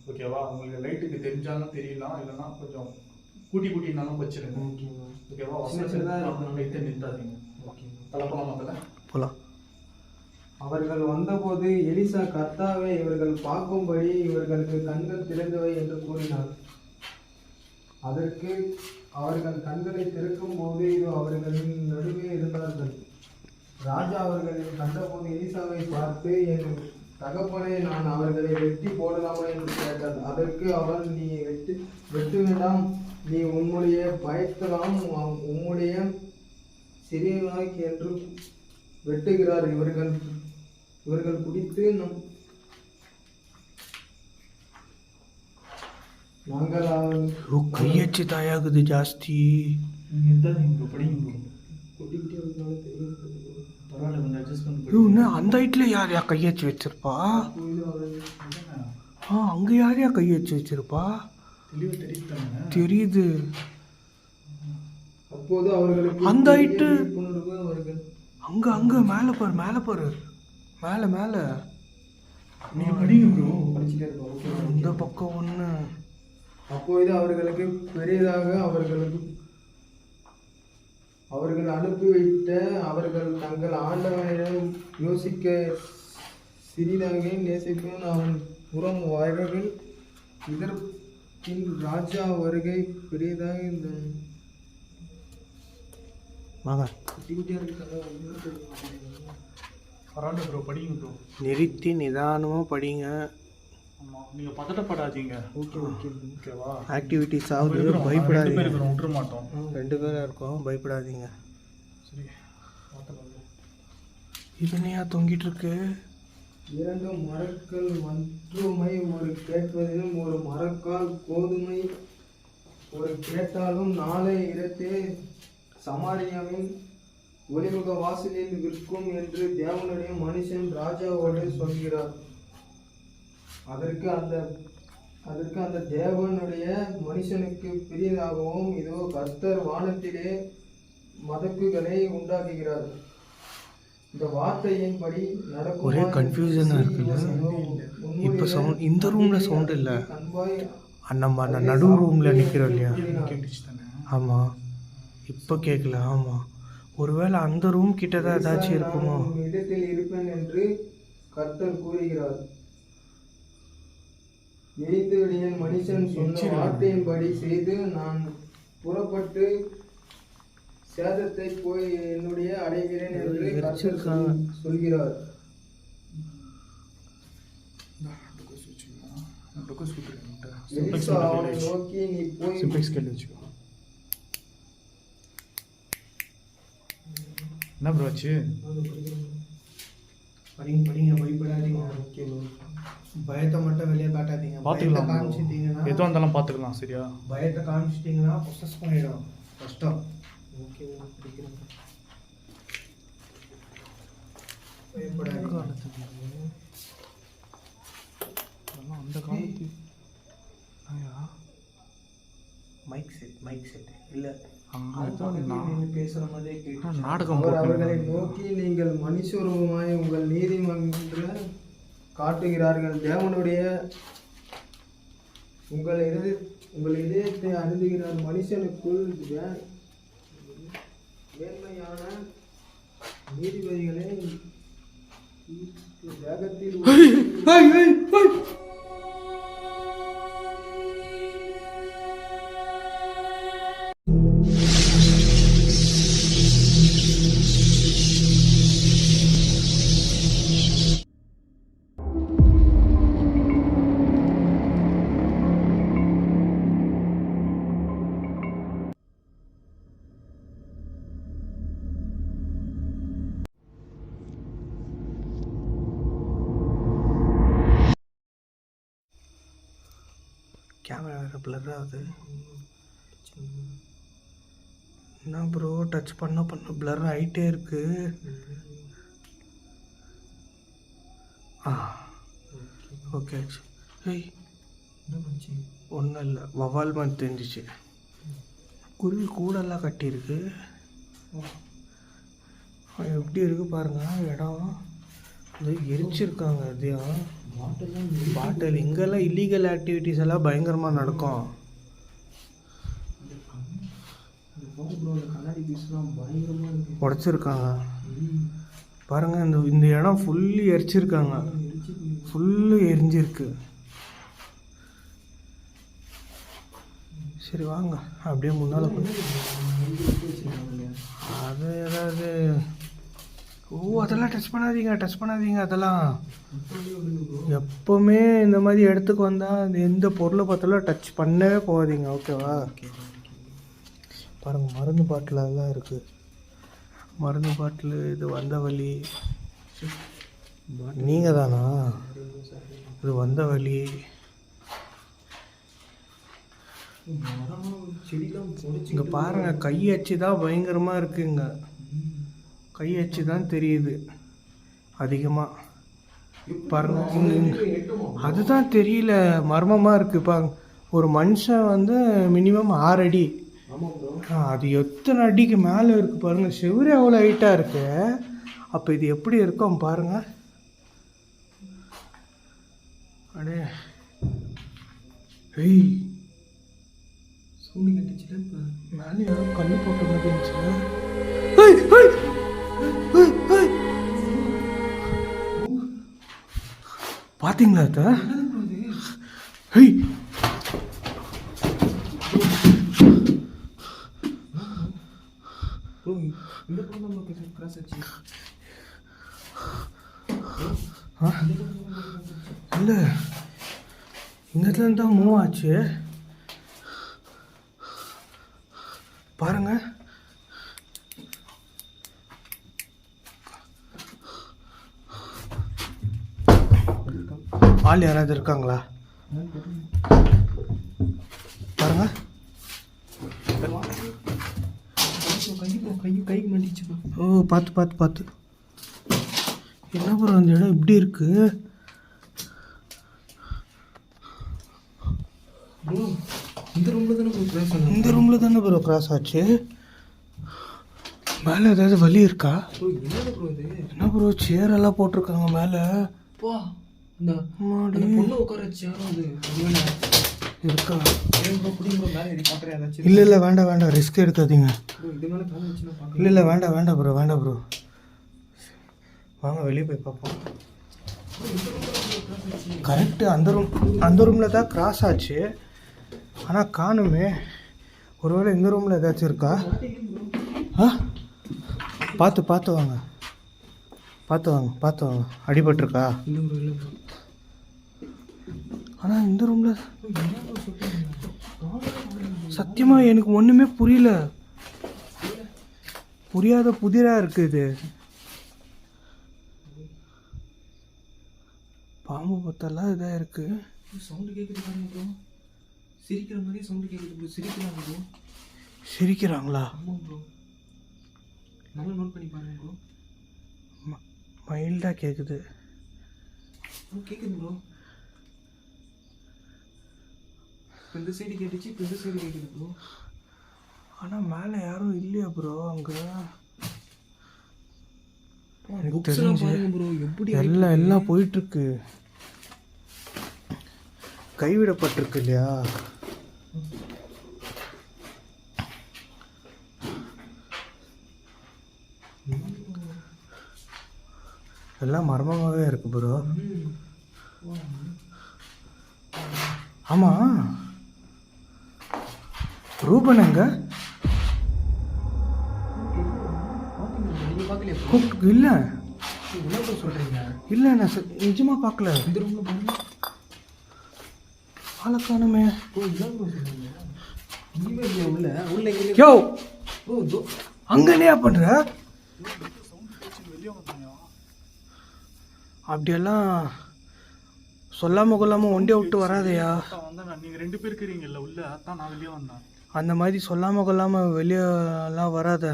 Speaker 1: ஓகேவா? உங்களுக்கு லைட்டுக்கு தெரிஞ்சாலும் தெரியலாம், இல்லைன்னா கொஞ்சம் கூட்டினாலும் வச்சிருங்க. ஓகேவா? வசனத்தில் நிற்காதீங்க. தலை போகலாமா? தலை
Speaker 2: போகலாம்.
Speaker 5: அவர்கள் வந்தபோது எலிசா, கர்த்தாவே, இவர்கள் பார்க்கும்படி இவர்களுக்கு கண்கள் திறந்தவை என்று கூறினார். அதற்கு அவர்கள் கண்களை திறக்கும் போது இது அவர்களின் நடுவே இருந்தார்கள். ராஜா அவர்களை கண்டபோது எலிசாவை பார்த்து, என் தகப்பனை, நான் அவர்களை வெட்டி போடலாமா என்று கேட்டார். அதற்கு அவர், நீ வெட்ட வேண்டாம், நீ உம்முடைய பயத்தலாம் உம்முடைய சிறியனாய்க்கு என்று வெட்டுகிறார். இவர்கள் குடித்து நாங்கள்
Speaker 2: கையச்சு தாயாகுது ஜாஸ்தி. அந்த ஹைட்ல யாரையா கையச்சு வச்சிருப்பா? அங்க யாரையா கையச்சு வச்சிருப்பா? தெரியுது.
Speaker 5: அப்போது அவர்களுக்கு
Speaker 2: அந்த ஹைட்டு
Speaker 5: அவர்கள்
Speaker 2: அங்க அங்க மேல பாரு, மேல பாரு, மேல மேல.
Speaker 1: நீங்கள் படிங்க ப்ரோ.
Speaker 5: படிச்சுட்டே இருக்கோம்.
Speaker 2: இந்த பக்கம் ஒன்று.
Speaker 5: அப்போது அவர்களுக்கு பெரியதாக அவர்கள் அனுப்பி வைத்த அவர்கள் தங்கள் ஆண்டவனிடம் யோசிக்க சிறிதாக நேசிக்கும் அவன் புறம் வாய்கள் இதற்கின் ராஜா வருகை பெரியதாக இந்த குட்டி குட்டியாக இருக்காங்க.
Speaker 1: பரவாயில்ல ப்ரோ, படிங்க ப்ரோ.
Speaker 2: நிறுத்தி நிதானமாக படிங்க.
Speaker 1: ஆமாம், நீங்கள் பதட்டப்படாதீங்க.
Speaker 5: ஓகே ஓகே
Speaker 1: ஓகேவா?
Speaker 2: ஆக்டிவிட்டிஸ் ஆகுது, பயப்படாதீங்க.
Speaker 1: விட்டுற மாட்டோம்.
Speaker 2: 2 பேராக இருக்கோம், பயப்படாதீங்க.
Speaker 1: சரி,
Speaker 2: இது என்னையா தொங்கிட்டு இருக்கு?
Speaker 5: 2 மரக்கல் மற்றுமை ஒரு கேட்பதிலும் ஒரு மரக்கால் கோதுமை ஒரு கேட்டாலும் நாளை இடத்தே சமாரியாவின் ஒளிமுக வாசலில் விற்கும் என்று தேவனுடைய மனுஷன் ராஜாவோடு சொல்கிறார். அதற்கு அந்த தேவனுடைய மனுஷனுக்கு பிரியதாகவும், இதோ கர்த்தர் வானத்திலே மதக்குகளை உண்டாக்குகிறார். இந்த வார்த்தையின்படி நடக்கும்.
Speaker 2: ஒரே கன்ஃபியூஷனாக இருக்குல்ல. இப்போ சவுண்ட் இந்த ரூமில் சவுண்ட் இல்லை, நம்ம அந்த நடு ரூமில் நிற்கிறோம் இல்லையா? ஆமாம், இப்போ கேட்கல. ஆமாம், ஒருவேளை அந்த ரூம் கிட்ட தான் ஏதாச்சும் இருக்குமோ?
Speaker 5: இடத்தில் இருப்பேன் என்று கர்த்தர் கூறுகிறார். எழுந்துடைய மனுஷன் சொன்ன வார்த்தையின்படி செய்து நான் புறப்பட்டு சேதத்தை போய் என்னுடைய அடைகிறேன் என்று கர்த்தர் சொல்கிறார். எலிசா அவனை நோக்கி, நீ போய்
Speaker 1: என்ன ப்ரோ ஆச்சு?
Speaker 2: படிங்க பயப்படாதீங்க. ஓகே, பயத்தை மட்டும் வெளியே காட்டாதீங்க.
Speaker 1: பார்த்துக்கலாம்,
Speaker 2: காமிச்சிட்டிங்கன்னா
Speaker 1: எதுவும் இருந்தாலும் பார்த்துக்கலாம். சரியா?
Speaker 2: பயத்தை காமிச்சிட்டிங்கன்னா ப்ரொசஸ் பண்ணிடும், கஷ்டம். ஓகே, பயப்படாதீங்க. மைக் செட்டு இல்லை பேசுகிற மாதிரியே கேட்டு
Speaker 1: நாடகம்
Speaker 5: அவர்களை நோக்கி நீங்கள் மனுஷரூபமாய் உங்கள் நீதிமன்ற காட்டுகிறார்கள். தேவனுடைய உங்கள் இதயத்தை அறிந்துகிறார். மனுஷனுக்குள் மேன்மையான நீதிபதிகளே வேகத்தில்
Speaker 2: கேமரா வேறு பிளர் ஆகுது. என்ன ப்ரோ டச் பண்ண பிளர் ஆகிட்டே இருக்கு. ஓகே ஆச்சு. ஏய் ஒன்றும் இல்லை, வவால் மாதிரி தெரிஞ்சிச்சு. குருவி கூடெல்லாம் கட்டியிருக்கு. எப்படி இருக்கு பாருங்க இடம். இது எரிச்சிருக்காங்க. அதையும் பாட்டில் இங்கெல்லாம் இல்லீகல் ஆக்டிவிட்டீஸ் எல்லாம் பயங்கரமாக நடக்கும். உடச்சிருக்காங்க பாருங்க. இந்த இடம் ஃபுல்லு எரிச்சிருக்காங்க. ஃபுல்லு எரிஞ்சிருக்கு. சரி வாங்க அப்படியே முன்னால் அது ஏதாவது அதெல்லாம் டச் பண்ணாதீங்க. அதெல்லாம் எப்போவுமே இந்த மாதிரி இடத்துக்கு வந்தால் எந்த பொருளை பார்த்தாலும் டச் பண்ணவே போகாதீங்க. ஓகேவா? பாருங்கள் மருந்து பாட்டில் அதெல்லாம் இருக்குது. மருந்து பாட்டில் இது வந்த வழி. நீங்கள் தானா? இது வந்த வழி. இங்கே பாருங்கள் கை அச்சு தான் பயங்கரமாக இருக்குங்க. கை அச்சு தான் தெரியுது அதிகமாக. பாருங்க அதுதான் தெரியல, மர்மமாக இருக்குது. பாருங்க ஒரு மனுஷன் வந்து மினிமம் 6 அடி. அது எத்தனை அடிக்கு மேலே இருக்குது பாருங்கள். செவரு எவ்வளோ ஹைட்டாக இருக்கு. அப்போ இது எப்படி இருக்கும் பாருங்க. அடே ஏய் சூழ்நிலை கட்டிச்சுல. இப்போ மேலே ஏதோ கல் போட்ட மாதிரி இருந்துச்சுல. பார்த்தீங்களா அத்த? ஹேய் இல்லை இந்த இடத்துல தான் மூவ் ஆச்சு பாருங்க. ஆள் யாராவது இருக்காங்களா பாருங்க. கைக்கு மாட்டிச்சு. ஓ பார்த்து என்ன ப்ரோ அந்த இடம் இப்படி இருக்கு? இந்த ரூம்ல தானே ப்ரோ கிராஸ் ஆச்சு. மேலே ஏதாவது வழி இருக்கா? என்ன ப்ரோ சேர் எல்லாம் போட்டிருக்காங்க மேலே. இருக்கா? இல்லை வேண்டாம் ரிஸ்க் எடுக்காதீங்க. இல்லை வேண்டாம் ப்ரோ வாங்க வெளியே போய் பார்ப்போம். கரெக்டு அந்த ரூமில் தான் கிராஸ் ஆச்சு. ஆனால் காணுமே. ஒருவேளை இந்த ரூமில் ஏதாச்சும் இருக்கா? பார்த்து வாங்க அடிபட்டிருக்கா? ஆனால் இந்த ரூமில் சத்தியமாக எனக்கு ஒன்றுமே புரியல. புரியாத புதிராக இருக்குது இது. பாம்பு பத்தெல்லாம் இதாக இருக்கு. சவுண்டு கேட்குது பாருங்க ப்ரோ. சிரிக்கிற மாதிரியே சவுண்டு கேட்குது ப்ரோ. சிரிக்கிறாங்க ப்ரோ. சிரிக்கிறாங்களா? ஆமாம் ப்ரோ. நல்லா நோட் பண்ணி பாருங்க ப்ரோ. மைல்டாக கேட்குது. கேட்குது ப்ரோ. இப்போ இந்த சைடு கேட்டுச்சு, இப்போ இந்த சைடு கேட்குது ப்ரோ. ஆனால் மேலே யாரும் இல்லையா ப்ரோ அங்கே?
Speaker 4: ப்ரோ எப்படி
Speaker 2: எல்லாம் போயிட்டுருக்கு. கைவிடப்பட்டிருக்கு இல்லையா? எல்லாம் மர்மமாகவே இருக்கு ப்ரோ. ஆமாம், ரூபன் எங்க? இல்லை
Speaker 4: சொல்றீங்க?
Speaker 2: இல்லை, நான் நிஜமாக பார்க்கல.
Speaker 4: இந்த ரூம்ல பாருங்க,
Speaker 2: ஆளை காணுமே.
Speaker 4: உள்ள
Speaker 2: யோ, அங்க என்னையா பண்ற? அப்படியெல்லாம் சொல்லாம கொள்ளாம ஒண்டிய விட்டு வராதையா.
Speaker 1: நீங்க 2 பேர் இருக்கிறீங்கல்ல உள்ள, அதான் நான் வெளியே வந்தேன்.
Speaker 2: அந்த மாதிரி சொல்லாம கொள்ளாம வெளியெல்லாம் வராத,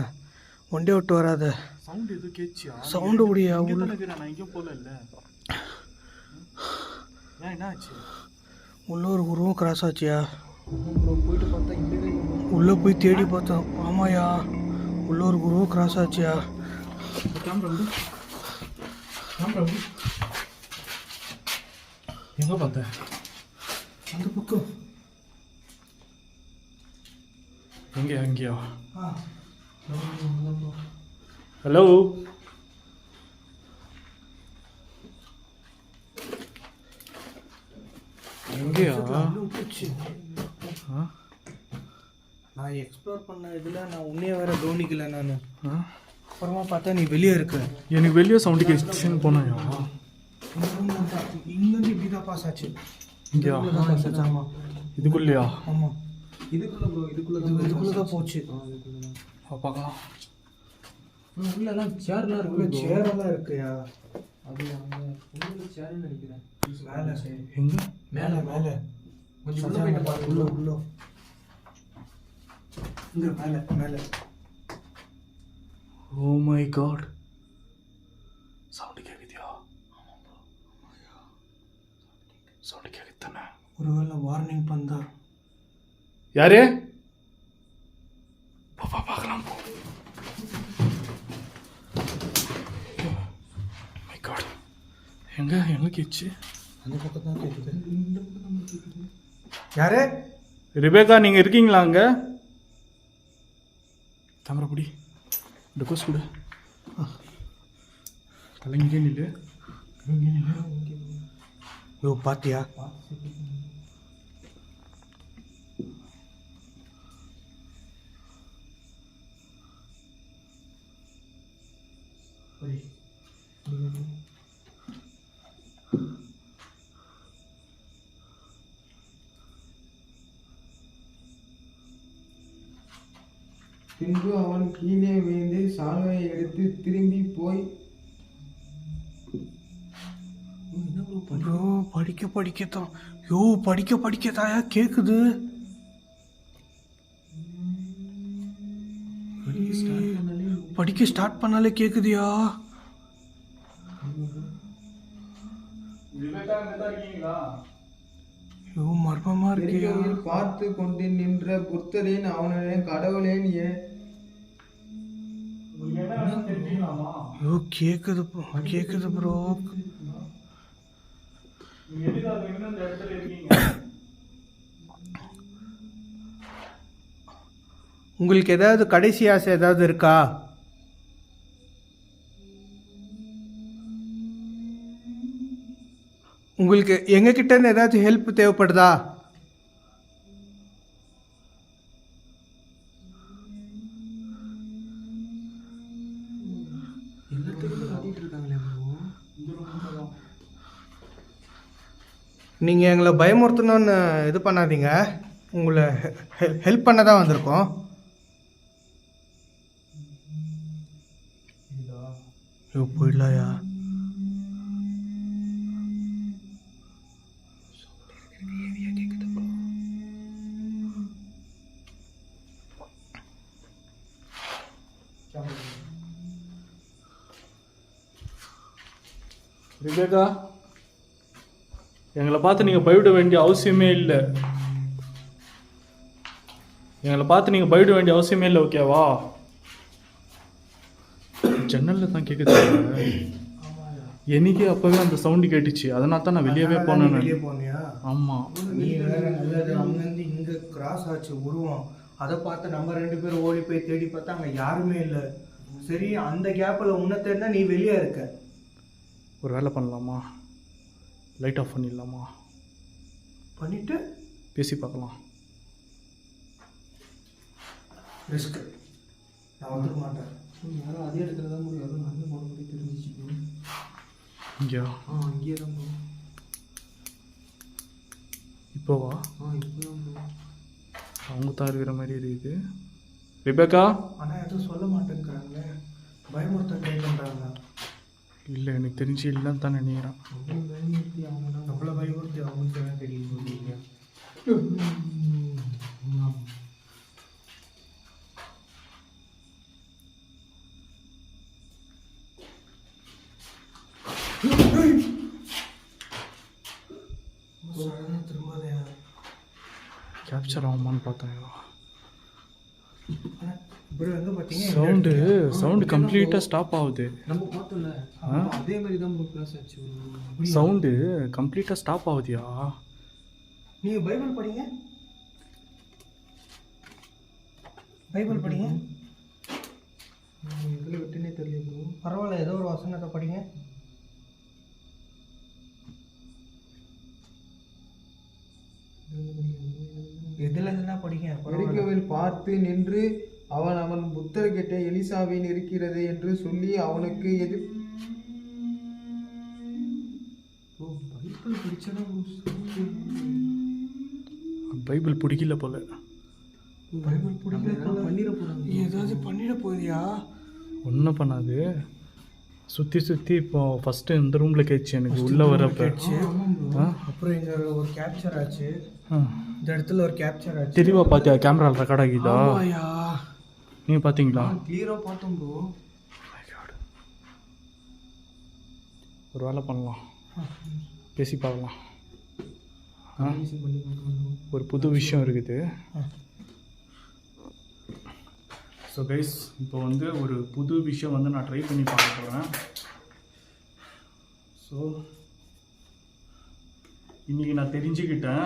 Speaker 2: ஒண்டிய விட்டு வராத.
Speaker 1: சவுண்ட் எதுவும் கேட்சியா?
Speaker 2: சவுண்டு உடைய
Speaker 1: உள்ள நான் எங்கேயும் போல இல்ல. ஏன் என்ன ஆச்சு?
Speaker 2: உள்ள ஒரு உருவம் கிராஸ் ஆச்சியா?
Speaker 4: போயிட்டு பார்த்தா இல்லவே இல்லை.
Speaker 2: உள்ள போய் தேடி பார்த்தோம். ஆமாயா, உள்ள ஒரு உருவம் கிராஸ் ஆச்சியா?
Speaker 1: கேமரா விடு, கேமரா விடு. எங்க பார்த்த?
Speaker 2: அந்த பக்கம்.
Speaker 1: அங்கேயா? ஹலோ, எங்கேயா?
Speaker 2: நான் எக்ஸ்ப்ளோர் பண்ண இதில் நான் உன்னைய வேற கவனிக்கல. நான் அப்புறமா பார்த்தா நீ வெளியே இருக்க.
Speaker 1: எனக்கு வெளியே சவுண்டு கேட்சுன்னு போனாயா?
Speaker 2: இங்கேருந்து இப்படி தான் பாஸ் ஆச்சு.
Speaker 1: இங்கேயா?
Speaker 2: பாஸ் ஆச்சு. ஆமாம்,
Speaker 1: இதுக்குள்ளயா?
Speaker 2: ஆமாம்,
Speaker 4: இதுக்குள்ள ப்ரோ, இதுக்குள்ள
Speaker 2: தான் போச்சு.
Speaker 1: பார்க்கலாம்.
Speaker 4: உள்ளலாம் சேர்லாம் இருக்கு.
Speaker 2: சேரெல்லாம் இருக்குயா.
Speaker 4: அது உள்ள சேர்னு நினைக்கிறேன்.
Speaker 2: மேலே
Speaker 1: எங்க?
Speaker 2: மேலே
Speaker 4: கொஞ்சம் உள்ள போயிட்டு பாருங்க.
Speaker 2: உள்ள இங்கே மேலே.
Speaker 1: ஓ மை காட், சவுண்டு கேக்குதியா? சவுண்டு கேக்குதானே?
Speaker 2: ஒருவேளை வார்னிங் பண்ணா.
Speaker 1: யாரு? பாப்பா பார்க்கலாம் போ. மை காட், எங்க கேச்சு?
Speaker 2: அந்த பக்கம் தான் கேட்குது. யாரு?
Speaker 1: ரிபேக்கா, நீங்க இருக்கீங்களா அங்க? கேமரா பிடி, டெக்கோஸ் கொடு. தலைங்கிட்டே நில்லு.
Speaker 2: யோ, பாத்தியா?
Speaker 5: பின்பு அவன் கீழே விழுந்து சால்வையை எடுத்து திரும்பி போய்
Speaker 2: யோ, படிக்கத்தான். யோ, படிக்கத்தாயா கேக்குது. படிக்க ஸ்டார்ட் பண்ணாலே கேக்குதியா? யோ, மர்மமா இருக்கியா?
Speaker 5: நெருக்கத்தில் பார்த்து கொண்டு நின்ற புத்தரின் அவனுடைய கடவுளேன்
Speaker 2: யோ, கேக்குது ப்ரோ. உங்களுக்கு ஏதாவது கடைசி ஆசை ஏதாவது இருக்கா? உங்களுக்கு எங்ககிட்ட இருந்து ஏதாச்சும் ஹெல்ப் தேவைப்படுதா? நீங்கள் எங்களை பயமுறுத்தணும்னு இது பண்ணாதீங்க. உங்களை ஹெல்ப் பண்ண தான் வந்திருக்கோம். ஐயோ, போயிடலாயா?
Speaker 1: ரிபேக்கா, எங்களை பார்த்து நீங்கள் பயப்பட வேண்டிய அவசியமே இல்லை. எங்களை பார்த்து நீங்கள் பயப்பட வேண்டிய அவசியமே இல்லை, ஓகேவா? ஜன்னலில் தான் கேட்குது. எனக்கே அப்போவே அந்த சவுண்டு கேட்டுச்சு, அதனால தான் நான் வெளியவே போனேன்.
Speaker 2: வெளியே போனியா?
Speaker 1: ஆமாம்.
Speaker 2: நீ வேற நல்லது, அங்கேருந்து இங்கே கிராஸ் ஆச்சு உருவம். அதை பார்த்து நம்ம 2 பேரும் ஓடி போய் தேடி பார்த்தா அங்கே யாருமே இல்லை. சரி, அந்த கேப்பில் உன்னை தேடினா நீ வெளியே இருக்க.
Speaker 1: ஒரு வேலை பண்ணலாமா? லைட் ஆஃப் பண்ணிடலாமா?
Speaker 2: பண்ணிட்டு
Speaker 1: பேசி பார்க்கலாம்.
Speaker 2: ரிஸ்க். நான் வந்துக்க மாட்டேன்.
Speaker 5: யாரும் அதே இடத்துல தான் முடியும். யாரும் நடந்து போன மாதிரி தெரிஞ்சிச்சு.
Speaker 1: இங்கேயா?
Speaker 5: அங்கேயே தான் ப்ரோ.
Speaker 1: இப்போவா?
Speaker 5: இப்போ தான் ப்ரோ.
Speaker 1: அவங்க தான் இருக்கிற மாதிரி இருக்குது. ரிபேக்கா?
Speaker 2: ஆனால் எதுவும் சொல்ல மாட்டேங்கிறாங்களே, பயமுறுத்த ட்ரை பண்ணுறாங்க.
Speaker 1: இல்லை, எனக்கு தெரிஞ்சு இல்லைன்னு தான் நினைக்கிறேன்.
Speaker 2: அவ்வளோ பயமுறுத்தி அவங்களுக்கு தான் தெரியும் சொல்லுவீங்க.
Speaker 1: கேப்சர் ஆகுமான்னு பார்த்தேன்.
Speaker 2: ப்ரோ எங்கே பார்த்தீங்க?
Speaker 1: சவுண்டு கம்ப்ளீட்டாக ஸ்டாப் ஆகுது.
Speaker 5: நம்ம பார்த்தோம்ல, அதே மாதிரி தான் ப்ரோ கிளாஸ் ஆச்சு.
Speaker 1: சவுண்டு கம்ப்ளீட்டாக ஸ்டாப் ஆகுதியா?
Speaker 2: நீங்கள் பைபிள் படிங்க, பைபிள் படிங்க.
Speaker 5: எதில் விட்டுனே தெரியல ப்ரோ.
Speaker 2: பரவாயில்ல, ஏதோ ஒரு வசனத்தை படிங்க. எதுல இருந்தா படிங்க.
Speaker 5: எரிக்கோவில் பார்த்து நின்று அவன் புத்தர்கிட்ட எலிசாவின் இருக்கிறது என்று சொல்லி அவனுக்கு
Speaker 1: பைபிள் பிடிக்கல போல.
Speaker 2: பைபிள் பிடிக்கல பண்ணிட போறாங்க. ஏதாவது பண்ணிட போறியா?
Speaker 1: ஒன்றும் பண்ணாது. சுற்றி இப்போ ஃபஸ்ட்டு இந்த ரூமில் கேட்ச்சு எனக்கு உள்ளே வரப்ப.
Speaker 2: அப்புறம் இங்கே ஒரு கேப்சர் ஆச்சு. இந்த இடத்துல ஒரு கேப்சர் ஆச்சு.
Speaker 1: தெளிவாக பார்த்தியா? கேமராவில் ரெக்கார்ட் ஆகிதா? நீங்கள் பார்த்தீங்களா?
Speaker 2: கிளியராக பார்த்தோம் ப்ரோ.
Speaker 1: ஒரு வேலை பண்ணலாம், பேசி பார்க்கலாம். ஒரு புது விஷயம் இருக்குது. ஸோ கைஸ், இப்போ வந்து ஒரு புது விஷயம் வந்து நான் ட்ரை பண்ணி பார்க்க போகிறேன். ஸோ இன்றைக்கி நான் தெரிஞ்சுக்கிட்டேன்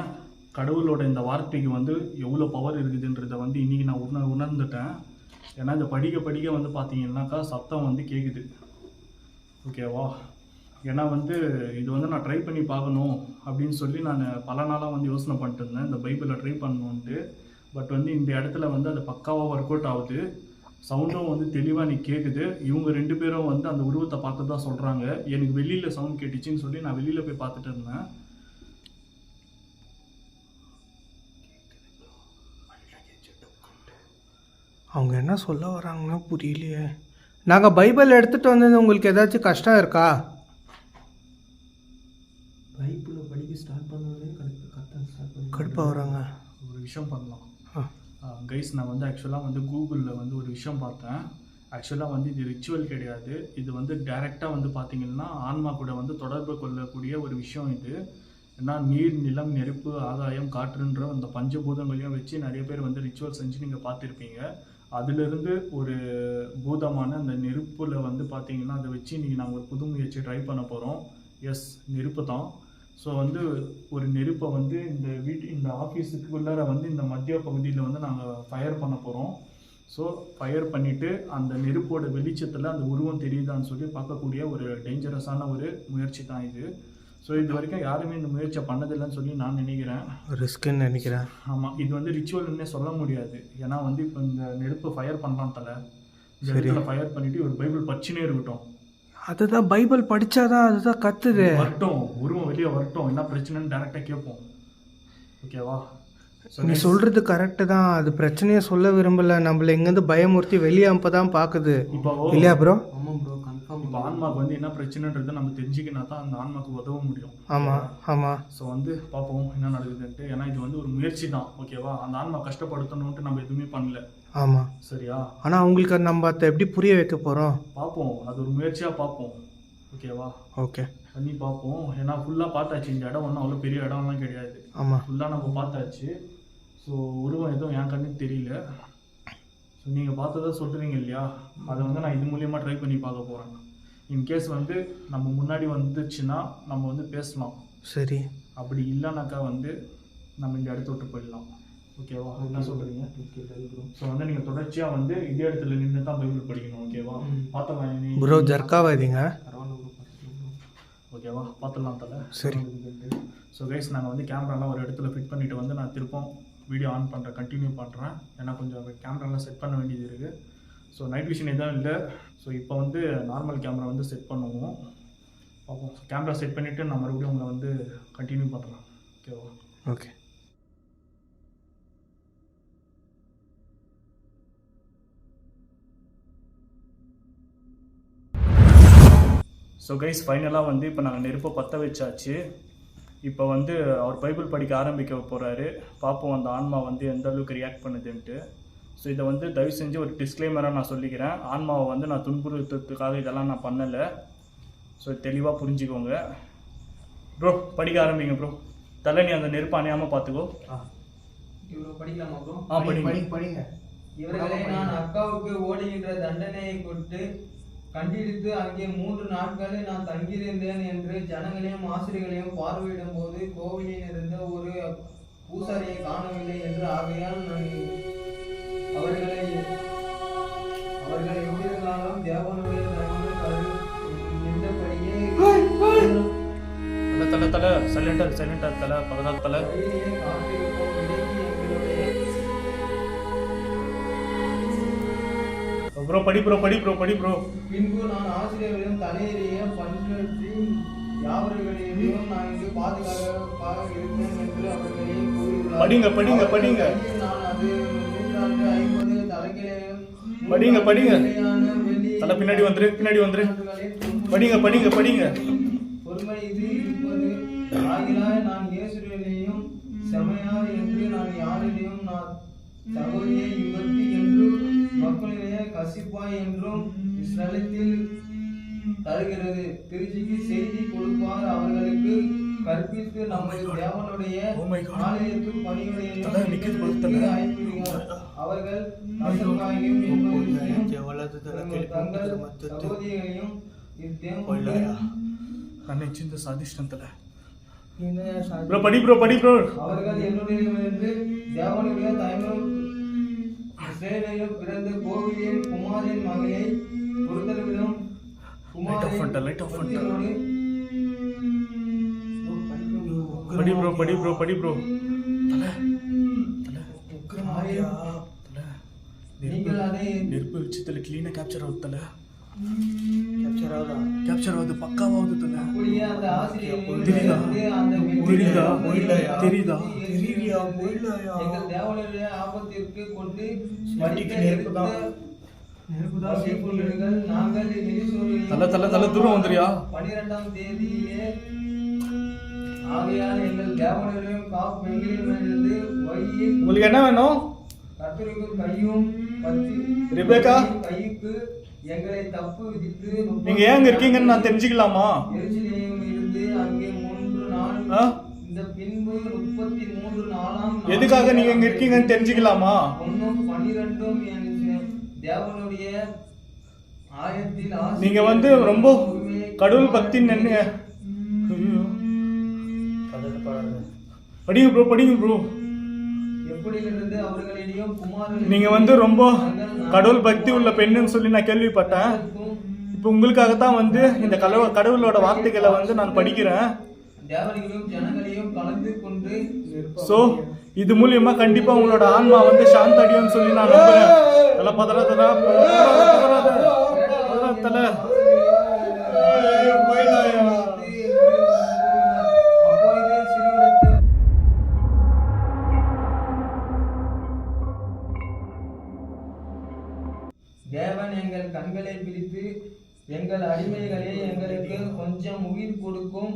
Speaker 1: கடவுளோட இந்த வார்த்தைக்கு வந்து எவ்வளோ பவர் இருக்குதுன்றதை வந்து இன்றைக்கி நான் உணர்ந்துட்டேன். ஏன்னா இதை படிக்க வந்து பார்த்தீங்கன்னாக்கா சத்தம் வந்து கேட்குது, ஓகேவா? ஏன்னா வந்து இது வந்து நான் ட்ரை பண்ணி பார்க்கணும் அப்படின்னு சொல்லி நான் பல நாளாக வந்து யோசனை பண்ணிட்டு இருந்தேன், இந்த பைபிளை ட்ரை பண்ணணுன்ட்டு. பட் வந்து இந்த இடத்துல வந்து அது பக்காவாக ஒர்க் அவுட் ஆகுது. சவுண்டும் வந்து தெளிவாக நீ கேட்குது. இவங்க 2 பேரும் வந்து அந்த உருவத்தை பார்த்து தான் சொல்கிறாங்க. எனக்கு வெளியில் சவுண்ட் கேட்டுச்சின்னு சொல்லி நான் வெளியில் போய் பார்த்துட்டு இருந்தேன்.
Speaker 2: அவங்க என்ன சொல்ல வராங்கன்னா புரியலையே. நாங்கள் பைபிள் எடுத்துகிட்டு வந்தது உங்களுக்கு ஏதாச்சும் கஷ்டம் இருக்கா?
Speaker 5: பைபிளை படிக்க ஸ்டார்ட் பண்ணவே
Speaker 2: கடுப்பாக வராங்க.
Speaker 1: ஒரு விஷயம் பண்ணலாம் கைஸ். நான் வந்து ஆக்சுவலாக வந்து கூகுளில் வந்து ஒரு விஷயம் பார்த்தேன். ஆக்சுவலாக வந்து இது ரிச்சுவல் கிடையாது. இது வந்து டைரெக்டாக வந்து பார்த்திங்கன்னா ஆன்மா கூட வந்து தொடர்பு கொள்ளக்கூடிய ஒரு விஷயம் இது. ஏன்னா நீர், நிலம், நெருப்பு, ஆகாயம், காற்றுன்ற அந்த பஞ்சபூதங்களையும் வச்சு நிறைய பேர் வந்து ரிச்சுவல் செஞ்சு நீங்கள் பார்த்துருப்பீங்க. அதிலிருந்து ஒரு பூதமான அந்த நெருப்பில் வந்து பார்த்திங்கன்னா அதை வச்சு இன்றைக்கி நாங்கள் ஒரு புது முயற்சி ட்ரை பண்ண போகிறோம். எஸ், நெருப்பு தான். ஸோ வந்து ஒரு நெருப்பை வந்து இந்த ஆஃபீஸுக்குள்ளார வந்து இந்த மத்திய பகுதியில் வந்து நாங்கள் ஃபயர் பண்ண போகிறோம். ஸோ ஃபயர் பண்ணிவிட்டு அந்த நெருப்போட வெளிச்சத்தில் அந்த உருவம் தெரியுதான்னு சொல்லி பார்க்கக்கூடிய ஒரு டேஞ்சரஸான ஒரு முயற்சி தான் இது. ஸோ இது வரைக்கும் யாருமே இந்த முயற்சியை பண்ணதில்லைன்னு சொல்லி நான் நினைக்கிறேன்.
Speaker 2: ரிஸ்க்குன்னு நினைக்கிறேன்.
Speaker 1: ஆமாம், இது வந்து ரிச்சுவல்னே சொல்ல முடியாது. ஏன்னா வந்து இப்போ இந்த நெருப்பை ஃபயர் பண்ணலாம் தலை, இந்த இடத்துல ஃபயர் பண்ணிவிட்டு ஒரு பைபிள் பச்சினே இருக்கட்டும்.
Speaker 2: அதுதான் பைபிள் படித்தாதான் அதுதான் கத்துது.
Speaker 1: வரட்டும், உருவம் வெளியே வரட்டும், என்ன பிரச்சனைன்னு டேரெக்டாக கேட்போம், ஓகேவா?
Speaker 2: நீ சொல்கிறது கரெக்டு தான். அது பிரச்சனையை சொல்ல விரும்பலை. நம்மளை எங்கேருந்து பயமுறுத்தி வெளியே அப்போ தான் பார்க்குது.
Speaker 1: இப்போ
Speaker 2: இல்லையா ப்ரோ?
Speaker 5: ஆமாம் ப்ரோ, கன்ஃபார்ம்.
Speaker 1: இப்போ ஆன்மாவுக்கு வந்து என்ன பிரச்சனைன்றதை நம்ம தெரிஞ்சுக்கினா தான் அந்த ஆன்மாவுக்கு உதவ முடியும்.
Speaker 2: ஆமாம் ஆமாம்.
Speaker 1: ஸோ வந்து பார்ப்போம் என்ன நடக்குதுன்ட்டு. ஏன்னா இது வந்து ஒரு முயற்சி தான், ஓகேவா? அந்த ஆன்மா கஷ்டப்படுத்தணுன்ட்டு நம்ம எதுவுமே பண்ணல.
Speaker 2: ஆமாம்,
Speaker 1: சரியா?
Speaker 2: ஆனால் அவங்களுக்கு நம்ம அதை எப்படி புரிய வைக்க போகிறோம்?
Speaker 1: பார்ப்போம், அது ஒரு முயற்சியாக பார்ப்போம், ஓகேவா?
Speaker 2: ஓகே,
Speaker 1: பண்ணி பார்ப்போம். ஏன்னா ஃபுல்லாக பார்த்தாச்சு. இந்த இடம் ஒன்றும் அவ்வளோ பெரிய இடம்லாம் கிடையாது.
Speaker 2: ஆமாம்,
Speaker 1: ஃபுல்லாக நம்ம பார்த்தாச்சு. ஸோ உருவம் எதுவும் என் கண்ணுக்கு தெரியல. ஸோ நீங்கள் பார்த்ததா சொல்கிறீங்க இல்லையா, அதை வந்து நான் இது மூலியமாக ட்ரை பண்ணி பார்க்க போகிறேன். இன்கேஸ் வந்து நம்ம முன்னாடி வந்துச்சுன்னா நம்ம வந்து பேசலாம்.
Speaker 2: சரி.
Speaker 1: அப்படி இல்லைனாக்கா வந்து நம்ம இந்த இடத்த விட்டு போயிடலாம். ஓகேவா? என்ன சொல்கிறீங்க? ஸோ வந்து நீங்கள் தொடர்ச்சியாக வந்து இதே இடத்துல நின்று தான் பைபிள் படிக்கணும். ஓகேவா? பார்த்தலாம்
Speaker 2: ப்ரோ ஜர்க்காவாதீங்க.
Speaker 1: ஓகேவா? பார்த்துடலாம் தலை.
Speaker 2: சரி.
Speaker 1: ஸோ கைஸ், நாங்கள் வந்து கேமராலாம் ஒரு இடத்துல ஃபிட் பண்ணிவிட்டு வந்து நான் திருப்பம் வீடியோ ஆன் பண்ணுறேன், கண்டினியூ பண்ணுறேன். ஏன்னா கொஞ்சம் கேமராலாம் செட் பண்ண வேண்டியது இருக்குது. ஸோ நைட் விஷன் எதுவும் இல்லை. ஸோ இப்போ வந்து நார்மல் கேமரா வந்து செட் பண்ணுவோம். பார்ப்போம். கேமரா செட் பண்ணிவிட்டு நான் மறுபடியும் உங்களை வந்து கண்டினியூ பண்ணுறேன். ஓகேவா?
Speaker 2: ஓகே.
Speaker 1: ஸோ கைஸ், ஃபைனலாக வந்து இப்போ நாங்கள் நெருப்பை பற்ற வச்சாச்சு. இப்போ வந்து அவர் பைபிள் படிக்க ஆரம்பிக்க போகிறாரு. பார்ப்போம் அந்த ஆன்மா வந்து எந்த அளவுக்கு ரியாக்ட் பண்ணுதுன்ட்டு. ஸோ இதை வந்து தயவு செஞ்சு ஒரு டிஸ்க்ளைமராக நான் சொல்லிக்கிறேன். ஆன்மாவை வந்து நான் துன்புறுத்துறதுக்காக இதெல்லாம் நான் பண்ணலை. ஸோ தெளிவாக புரிஞ்சுக்கோங்க. ப்ரோ படிக்க ஆரம்பிங்க ப்ரோ. தலை, நீ அந்த நெருப்பு அணையாமல் பார்த்துக்கோ.
Speaker 5: இவ்வளோ படிக்கலாமா ப்ரோ?
Speaker 2: படிங்க.
Speaker 5: இவர்களை நான் அக்காவுக்கு ஓடுகின்ற தண்டனையை கொண்டு கண்டித்து அங்கே 3 நாட்களை நான் தங்கியிருந்தேன் என்று ஜனங்களையும் ஆசிரியர்களையும் பார்வையிடும் போது கோவிலில் இருந்த ஒரு பூசாரியை காணவில்லை என்று. ஆகையால் நான் அவர்கள் எங்கிருந்தாலும் தேவனுடைய இருந்தபடியே
Speaker 1: தலை தலை சைலண்டாக தலை பகதால் தலை.
Speaker 5: காத்திருப்போம். விலைக்கு எங்களுடைய
Speaker 1: ப்ரோ படி ப்ரோ.
Speaker 5: பின்பு நான் ஆசிரியர்களையும் தலையிலேயே பன்றி யாவர்களையும் நான் இங்கு பாதுகாப்பாக இருப்பேன் என்று அவர்களே கூறுகிறார்.
Speaker 1: படிங்க.
Speaker 5: நான் அது 150 தலைகளையும்
Speaker 1: படிங்க. தலை பின்னாடி வந்துரு. படிங்க.
Speaker 5: பொறுமை இது இருப்பது. ஆகிலாய் நான் இயேசுவிலேயும் செமையா என்று நான் யாரிலேயும் நான் சகோதரியை யுகத்தி என்றும் மக்களிடையே கசிப்பாய் என்றும் இஸ்ரவேலில் தருகிறது. திருச்சிக்கு செய்தி கொடுப்பார். அவர்களுக்கு கற்பித்து நமது தேவனுடைய ஆலயத்து பணிகளையும் அவர்கள் கசப்பாயும் தங்கள் சகோதரிகளையும்
Speaker 1: சிந்த சாதிஷ்டம் தலை.
Speaker 5: படி ப்ரோ. அவர்கள் என்னுடைய தேவனுடைய தாய்மம் இஸ்ரவேலில் பிறந்த கோவிலின் குமாரின் மகளை பொறுத்தளவிலும்
Speaker 1: படி ப்ரோ.
Speaker 5: நீங்கள் அதை
Speaker 1: நெருப்பு விஷயத்துல கிளீனா கேப்சர் ஆகுது தலை. கேப்சர் ஆகுது பக்காவாகுது தலை.
Speaker 5: அப்படியே அந்த ஆசிரியர்
Speaker 1: தெரியுதா
Speaker 5: எங்கள் தேவனுடைய ஆபத்திற்கு கொண்டு நாங்கள்
Speaker 1: தலை தூரம் வந்துறியா?
Speaker 5: 12ஆம் தேதியிலே ஆகையால் எங்கள் தேவனுடைய பெண்களிலிருந்து வழியில்
Speaker 1: உங்களுக்கு என்ன வேணும்?
Speaker 5: கர்த்தருக்கு கையும்
Speaker 1: ரெபேக்கா
Speaker 5: கைக்கு எங்களை தப்பு விதித்து
Speaker 1: நீங்க ஏங்க இருக்கீங்கன்னு நான் தெரிஞ்சுக்கலாமா?
Speaker 5: எருசலேமில் இருந்து அங்கே 3 நாள் இந்த பின்பு 33 நாளாம்
Speaker 1: எதுக்காக நீங்க இங்க இருக்கீங்கன்னு தெரிஞ்சுக்கலாமா?
Speaker 5: 12 தேவனுடைய ஆயத்தில்
Speaker 1: நீங்க வந்து ரொம்ப கடவுள் பக்தி நின்னு படிங்க ப்ரோ.
Speaker 5: எப்படியிலிருந்து அவர்களிடையும் குமாரன்
Speaker 1: நீங்க வந்து ரொம்ப கடவுள் பக்தி உள்ள பெண்ணுன்னு சொல்லி நான் கேள்விப்பட்டேன். இப்போ உங்களுக்காகத்தான் வந்து இந்த கடவுளோட வார்த்தைகளை வந்து நான் படிக்கிறேன்.
Speaker 5: தேவனையும் ஜனங்களையும் கலந்து கொண்டு
Speaker 1: சோ இது மூலியமா கண்டிப்பா உங்களோட ஆன்மா வந்து சாந்தடியும் சொல்லி நான் நம்புறேன். தல பதறாத தல
Speaker 5: தேவன் எங்கள் கண்களை பிடித்து எங்கள் அடிமைகளே எங்களுக்கு கொஞ்சம் உயிர் கொடுக்கும்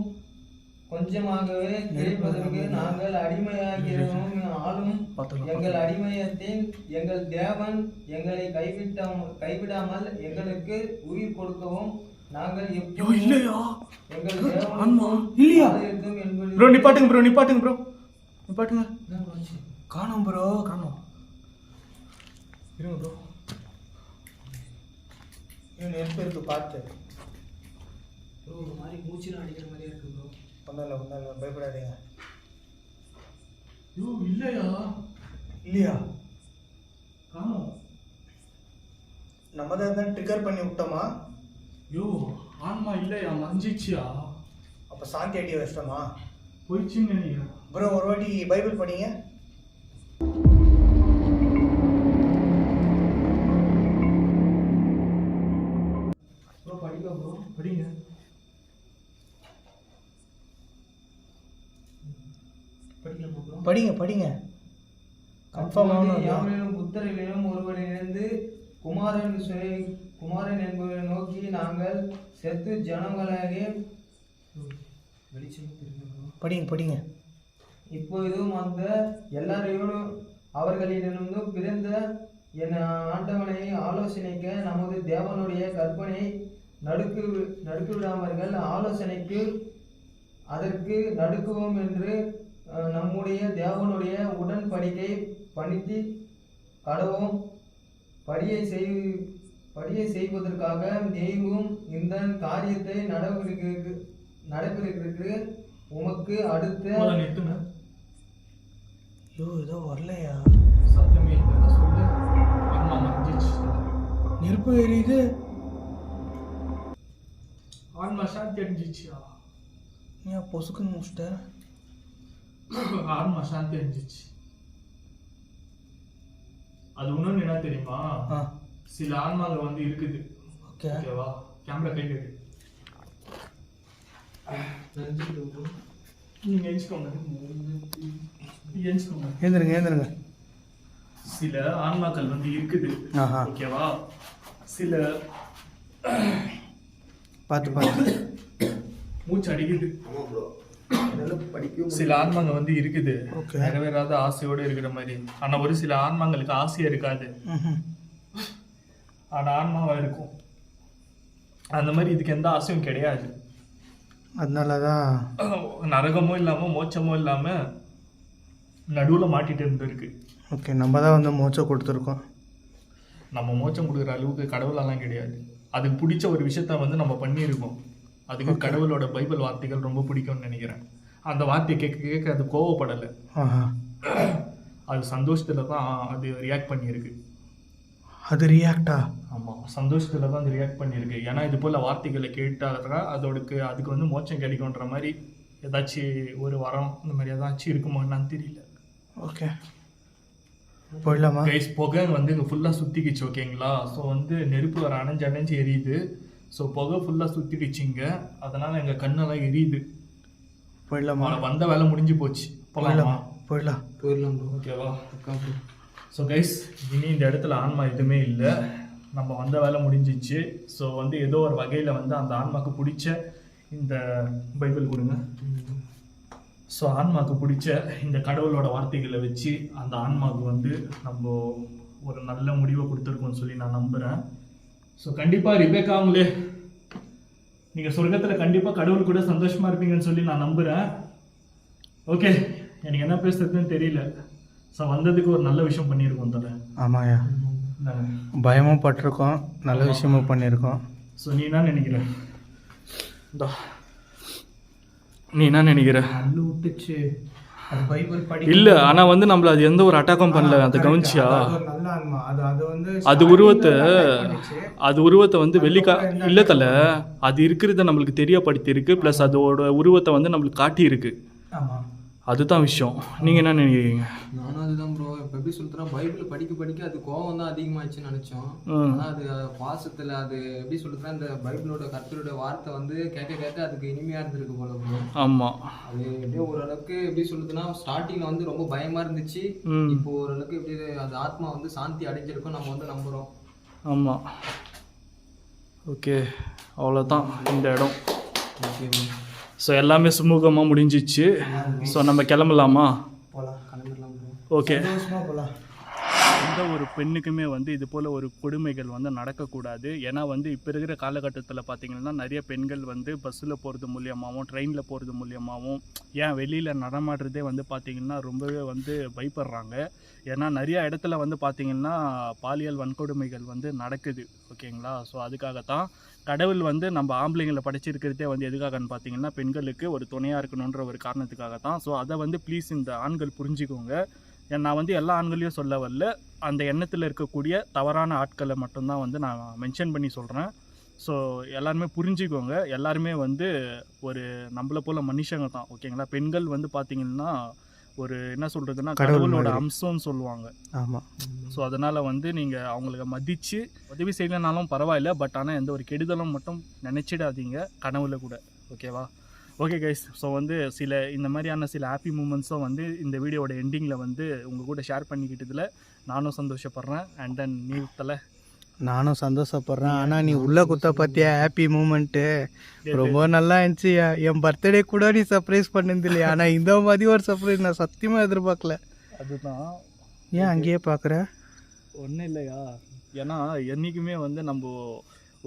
Speaker 5: கொஞ்சமாகவே கிடைப்பதற்கு நாங்கள் அடிமையாகிறோம் ஆளும் எங்கள் அடிமையத்தின் எங்கள் தேவன் எங்களை கைவிடாமல் எங்களுக்கு உயிர் கொடுக்கவும் நாங்கள்
Speaker 1: இல்லையா
Speaker 5: எங்கள்
Speaker 1: ஆன்மா இல்லையா?
Speaker 5: என்பது
Speaker 1: ப்ரோ நிப்பாட்டுங்க ப்ரோ.
Speaker 2: காணோம் ப்ரோ.
Speaker 1: காணோம். இருங்க ப்ரோ.
Speaker 2: நெருப்பு இருக்கு பார்த்து.
Speaker 6: ப்ரோ ஒரு மாதிரி மூச்சுலாம் அடிக்கிற மாதிரியே இருக்கு ப்ரோ.
Speaker 2: ஒன்றும் இல்லை பயப்படாதீங்க.
Speaker 1: ஐயோ இல்லையா?
Speaker 2: இல்லையா?
Speaker 1: காணோம்.
Speaker 2: நம்ம தான் ட்ரிகர் பண்ணி விட்டோமா?
Speaker 1: ஐயோ ஆன்மா இல்லையா? மறைஞ்சிச்சியா?
Speaker 2: அப்போ சாந்தி அடி வச்சிட்டோமா?
Speaker 1: போயிடுச்சுன்னு நினைக்கிறேன்.
Speaker 2: ப்ரோ ஒரு வாட்டி பைபிள் படிங்க.
Speaker 1: ப்ரோ படிக்க ப்ரோ படிங்க.
Speaker 2: படிங்க கன்ஃபார்ம் ஆகணும்.
Speaker 5: யாவரிலும் புத்தரிலும் ஒருவரிலிருந்து குமாரன் என்பவரை நோக்கி நாங்கள் செத்து ஜனங்களாகி
Speaker 2: படிங்க.
Speaker 5: இப்பொழுதும் அந்த எல்லாரையும் அவர்களிடமிருந்தும் பிறந்த என் ஆண்டவனை ஆலோசனைக்க நமது தேவனுடைய கற்பனை நடுக்குவிடாமர்கள் ஆலோசனைக்கு அதற்கு நடுக்குவோம் என்று நம்முடைய தேவனுடைய உடன்படிக்கை பண்ணித்து கடவும் படியை செய்வதற்காக தெய்வம் இந்த காரியத்தை நடப்பிற்கு உமக்கு அடுத்த
Speaker 1: நிறுத்துங்க.
Speaker 2: ஐயோ ஏதோ வரலையா?
Speaker 1: சத்தமே இல்லை. சொல்லு. ஆன்மா மறைஞ்சிச்சு.
Speaker 2: நெருப்பு எரியுது.
Speaker 1: ஆன்மா சாந்தி அடைஞ்சிச்சியா?
Speaker 2: ஏன் பொசுக்குன்னு முடிச்சிட்ட?
Speaker 1: ஆன்மா சாந்தி அடைஞ்சிச்சு. அது இன்னொன்று என்ன தெரியுமா? சில ஆன்மாங்க வந்து இருக்குது. ஓகேவா? கேமரா கையில் இருக்கு. நீங்க எஞ்சிக்கோங்க.
Speaker 2: ஏந்திருங்க.
Speaker 1: சில ஆன்மாக்கள் வந்து இருக்குது. ஓகேவா? சில
Speaker 2: பார்த்து
Speaker 1: மூச்சு அடிக்குது. சில ஆன்மாங்க வந்து இருக்குது நிறைவேறாத ஆசையோட இருக்கிற மாதிரி. ஆனா ஒரு சில ஆன்மாங்களுக்கு ஆசையா இருக்காது, ஆனா ஆன்மாவா இருக்கும். அந்த மாதிரி இதுக்கு எந்த ஆசையும் கிடையாது.
Speaker 2: அதனாலதான்
Speaker 1: நரகமும் இல்லாம மோட்சமும் இல்லாம நடுவுல மாட்டிட்டு இருந்திருக்கு.
Speaker 2: ஓகே, நம்ம தான் வந்து மோட்சம் கொடுத்துருக்கோம்.
Speaker 1: நம்ம மோட்சம் கொடுக்குற அளவுக்கு கடவுளெல்லாம் கிடையாது. அதுக்கு பிடிச்ச ஒரு விஷயத்த வந்து நம்ம பண்ணியிருக்கோம். அதுக்கு கடவுளோட பைபிள் வார்த்தைகள் ரொம்ப பிடிக்கும்னு நினைக்கிறேன். அந்த வார்த்தையை கேட்க அது கோவப்படலை, அது சந்தோஷத்துல தான் அது ரியாக்ட் பண்ணியிருக்கு.
Speaker 2: அது ரியாக்டா?
Speaker 1: ஆமாம், சந்தோஷத்துல தான் அது ரியாக்ட் பண்ணியிருக்கு. ஏன்னா இது போல் வார்த்தைகளை கேட்டால் அதுக்கு வந்து மோட்சம் கிடைக்கும்ன்ற மாதிரி ஏதாச்சும் ஒரு வரம் இந்த மாதிரி ஏதாச்சும் இருக்குமான்னு தெரியல.
Speaker 2: ஓகே, போயிடலாமா?
Speaker 1: கைஸ், புகை வந்து இங்கே ஃபுல்லாக சுற்றிக்கிச்சு. ஓகேங்களா? ஸோ வந்து நெருப்பு வர அணைஞ்சு எரியுது. ஸோ புகை ஃபுல்லாக சுற்றிக்கிச்சிங்க, அதனால் எங்கள் கண்ணெல்லாம் எரியுது.
Speaker 2: போயிடலாமா?
Speaker 1: வந்த வேலை முடிஞ்சு போச்சு. போயிடலாம்.
Speaker 2: போயிடலாம்.
Speaker 1: ஓகேவா? ஸோ கைஸ், இனி இந்த இடத்துல ஆன்மா எதுவுமே இல்லை. நம்ம வந்த வேலை முடிஞ்சிச்சு. ஸோ வந்து ஏதோ ஒரு வகையில் வந்து அந்த ஆன்மாவுக்கு பிடிச்ச இந்த பைபிள் கொடுங்க. ஸோ ஆன்மாவுக்கு பிடிச்ச இந்த கடவுளோட வார்த்தைகளை வச்சு அந்த ஆன்மாவுக்கு வந்து நம்ம ஒரு நல்ல முடிவை கொடுத்துருக்கோம்னு சொல்லி நான் நம்புகிறேன். ஸோ கண்டிப்பாக ரிபேக்கா அவங்களே நீங்கள் சொர்க்கத்தில் கண்டிப்பாக கடவுள் கூட சந்தோஷமாக இருப்பீங்கன்னு சொல்லி நான் நம்புகிறேன். ஓகே, எனக்கு என்ன பேசுறதுன்னு தெரியல. ஸோ வந்ததுக்கு ஒரு நல்ல விஷயம் பண்ணியிருக்கோம் தலை.
Speaker 2: ஆமாயா, பயமும் பட்டிருக்கோம், நல்ல விஷயமும் பண்ணியிருக்கோம்.
Speaker 1: ஸோ நீ என்ன நினைக்கிற? நீ என்ன நினைக்கிற?
Speaker 2: நல்ல விட்டுச்சு அது பைபிள் படி.
Speaker 1: இல்லை, ஆனால் வந்து நம்மள அது எந்த ஒரு அட்டாக்கும் பண்ணல. அதை கவனிச்சியா?
Speaker 2: நல்ல ஆன்மா அது வந்து
Speaker 1: அது உருவத்தை வந்து இல்லை தலை, அது இருக்கிறத நம்மளுக்கு தெரியப்படுத்தி இருக்கு. ப்ளஸ் அதோட உருவத்தை வந்து நம்மளுக்கு காட்டி இருக்கு.
Speaker 2: ஆமாம்,
Speaker 1: அதுதான் விஷயம். நீங்கள் என்ன நினைக்கிறீங்க?
Speaker 6: நானும் அதுதான் ப்ரோ. இப்போ எப்படி சொல்கிறேன், பைபிள் படிக்க அது கோவம் தான் அதிகமாகிடுச்சுன்னு நினச்சோம். ஆனால் அது பாசத்தில் அது எப்படி சொல்கிறேன், இந்த பைபிளோட கர்த்தரோட வார்த்தை வந்து கேட்க அதுக்கு இனிமையாக இருந்திருக்கு போல ப்ரோ.
Speaker 1: ஆமாம்,
Speaker 6: அது எப்படியோ ஓரளவுக்கு எப்படி சொல்லுதுன்னா, ஸ்டார்டிங்கில் வந்து ரொம்ப பயமாக இருந்துச்சு. இப்போ ஓரளவுக்கு எப்படி அந்த ஆத்மா வந்து சாந்தி அடைஞ்சிருக்கும் நம்ம வந்து நம்புகிறோம்.
Speaker 1: ஆமாம். ஓகே, அவ்வளோதான் இந்த இடம். ஸோ எல்லாமே சுமூகமாக முடிஞ்சிச்சு. ஸோ நம்ம கிளம்பலாமா?
Speaker 6: போகலாம், கிளம்பிடலாம் ப்ரோ.
Speaker 1: ஓகே,
Speaker 2: போகலாம்.
Speaker 1: எந்த ஒரு பெண்ணுக்குமே வந்து இது போல் ஒரு கொடுமைகள் வந்து நடக்கக்கூடாது. ஏன்னா வந்து இப்போ இருக்கிற காலகட்டத்தில் பார்த்திங்கன்னா நிறைய பெண்கள் வந்து பஸ்ஸில் போகிறது மூலியமாகவும் ட்ரெயினில் போகிறது மூலியமாகவும் ஏன் வெளியில் நடமாடுறதே வந்து பார்த்திங்கன்னா ரொம்பவே வந்து பயப்படுறாங்க. ஏன்னா நிறையா இடத்துல வந்து பார்த்திங்கன்னா பாலியல் வன்கொடுமைகள் வந்து நடக்குது. ஓகேங்களா? ஸோ அதுக்காகத்தான் கடவுள் வந்து நம்ம ஆம்பளைங்களை படைச்சிருக்கிறதே வந்து எதுக்காகன்னு பார்த்தீங்கன்னா பெண்களுக்கு ஒரு துணையாக இருக்கணுன்ற ஒரு காரணத்துக்காக தான். ஸோ அதை வந்து ப்ளீஸ் இந்த ஆண்கள் புரிஞ்சுக்கோங்க. நான் வந்து எல்லா ஆண்களையும் சொல்ல வரல, அந்த எண்ணத்தில் இருக்கக்கூடிய தவறான ஆட்களை மட்டும்தான் வந்து நான் மென்ஷன் பண்ணி சொல்கிறேன். ஸோ எல்லாருமே புரிஞ்சுக்கோங்க. எல்லாருமே வந்து ஒரு நம்மளை போல் மனுஷங்க தான். ஓகேங்களா? பெண்கள் வந்து பார்த்திங்கன்னா ஒரு என்ன சொல்கிறதுன்னா கடவுளோட அம்சம்னு சொல்லுவாங்க.
Speaker 2: ஆமாம்.
Speaker 1: ஸோ அதனால் வந்து நீங்கள் அவங்களுக்கு மதித்து உதவி செய்யலைனாலும் பரவாயில்ல, பட் ஆனால் எந்த ஒரு கெடுதலும் மட்டும் நினச்சிடாதீங்க கனவுல கூட. ஓகேவா? ஓகே கைஸ், ஸோ வந்து இந்த மாதிரியான சில ஹாப்பி மூமெண்ட்ஸும் வந்து இந்த வீடியோட எண்டிங்கில் வந்து உங்கள் கூட ஷேர் பண்ணிக்கிட்டதில் நானும் சந்தோஷப்படுறேன். அண்ட் தென் நீ தலை
Speaker 2: நானும் சந்தோஷப்படுறேன். ஆனால் நீ உள்ள குத்த பார்த்தியா ஹாப்பி மூமெண்ட்டு ரொம்ப நல்லா இருந்துச்சு. என் பர்த்டே கூட நீ சர்ப்ரைஸ் பண்ணிருந்து இல்லையா? ஆனால் இந்த மாதிரி ஒரு சர்ப்ரைஸ் நான் சத்தியமாக எதிர்பார்க்கல.
Speaker 1: அதுதான்
Speaker 2: ஏன் அங்கேயே பார்க்குற?
Speaker 1: ஒன்றும் இல்லையா, ஏன்னா என்றைக்குமே வந்து நம்ம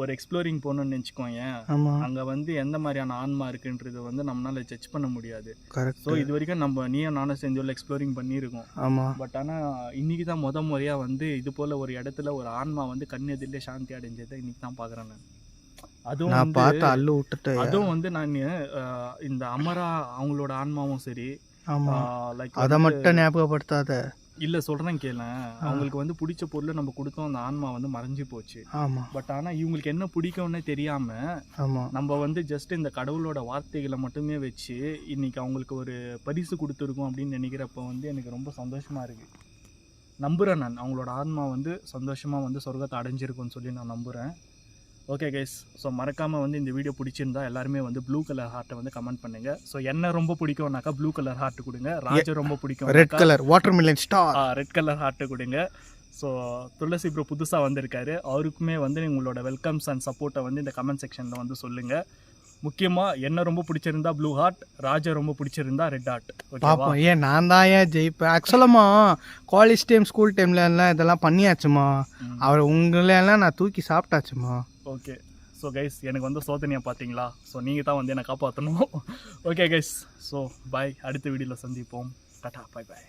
Speaker 1: ஒரு எக்ஸ்ப்ளோரிங் போகணுன்னு நினச்சிக்கோங்க.
Speaker 2: ஆமாம்.
Speaker 1: அங்கே வந்து எந்த மாதிரியான ஆன்மா இருக்குன்றது வந்து நம்மளால் ஜட்ஜ் பண்ண முடியாது.
Speaker 2: கரெக்ட்.
Speaker 1: ஸோ இது வரைக்கும் நீயும் நானும் செஞ்சோல்ல எக்ஸ்ப்ளோரிங் பண்ணியிருக்கோம்.
Speaker 2: ஆமாம்.
Speaker 1: பட் ஆனால் இன்றைக்கி தான் முறையாக வந்து இது போல் ஒரு இடத்துல ஒரு ஆன்மா வந்து கண் எதிரிலே சாந்தி அடைஞ்சதை இன்றைக்கி தான் பார்க்குறேன் நான். அதுவும்
Speaker 2: நான் பார்த்து அள்ளு விட்டுட்டேன்.
Speaker 1: அதுவும் வந்து நான் இந்த அமரா அவங்களோட ஆன்மாவும் சரி.
Speaker 2: ஆமாம்.
Speaker 1: லைக்
Speaker 2: அதை மட்டும் ஞாபகப்படுத்தாத.
Speaker 1: இல்லை சொல்கிறேன் கேள, அவங்களுக்கு வந்து பிடிச்ச பொருளை நம்ம கொடுத்தோம், அந்த ஆன்மா வந்து மறைஞ்சு போச்சு.
Speaker 2: ஆமாம்.
Speaker 1: பட் ஆனால் இவங்களுக்கு என்ன பிடிக்கும்னு தெரியாமல்
Speaker 2: ஆமாம்.
Speaker 1: நம்ம வந்து ஜஸ்ட் இந்த கடவுளோட வார்த்தைகளை மட்டுமே வச்சு இன்றைக்கி அவங்களுக்கு ஒரு பரிசு கொடுத்துருக்கோம் அப்படின்னு நினைக்கிறப்ப வந்து எனக்கு ரொம்ப சந்தோஷமாக இருக்குது. நம்புகிறேன் நான் அவங்களோட ஆன்மா வந்து சந்தோஷமாக வந்து சொர்க்கத்தை அடைஞ்சிருக்கும்னு சொல்லி நான் நம்புகிறேன். ஓகே கைஸ், ஸோ மறக்காமல் வந்து இந்த வீடியோ பிடிச்சிருந்தா எல்லாருமே வந்து ப்ளூ கலர் ஹார்ட்டை வந்து கமெண்ட் பண்ணுங்கள். ஸோ என்ன ரொம்ப பிடிக்கும்னாக்கா ப்ளூ கலர் ஹார்ட் கொடுங்க. ராஜு ரொம்ப பிடிக்கும்
Speaker 2: red colour watermelon star
Speaker 1: red colour heart கொடுங்க. ஸோ துளசி ப்ரோ புதுசாக வந்திருக்காரு, அவருக்குமே வந்து உங்களோட வெல்கம்ஸ் அண்ட் சப்போர்ட்டை வந்து இந்த கமெண்ட் செக்ஷனில் வந்து சொல்லுங்கள். முக்கியமாக என்ன ரொம்ப பிடிச்சிருந்தா ப்ளூ ஹார்ட், ராஜா ரொம்ப பிடிச்சிருந்தா ரெட் ஹார்ட்.
Speaker 2: பாப்போம். ஏன் நான் தான் ஏன் ஜெயிப்பேன்? ஆக்சுவலாமா காலேஜ் டைம் ஸ்கூல் டைம்ல எல்லாம் இதெல்லாம் பண்ணியாச்சுமா. அவர் உங்களெல்லாம் நான் தூக்கி சாப்பிட்டாச்சுமா.
Speaker 1: ஓகே, ஸோ கைஸ் எனக்கு வந்து சோதனையாக பார்த்தீங்களா? ஸோ நீங்கள் தான் வந்து என்னை காப்பாற்றணும். ஓகே கைஸ், ஸோ பாய், அடுத்த வீடியோவில் சந்திப்போம். Tata, bye bye.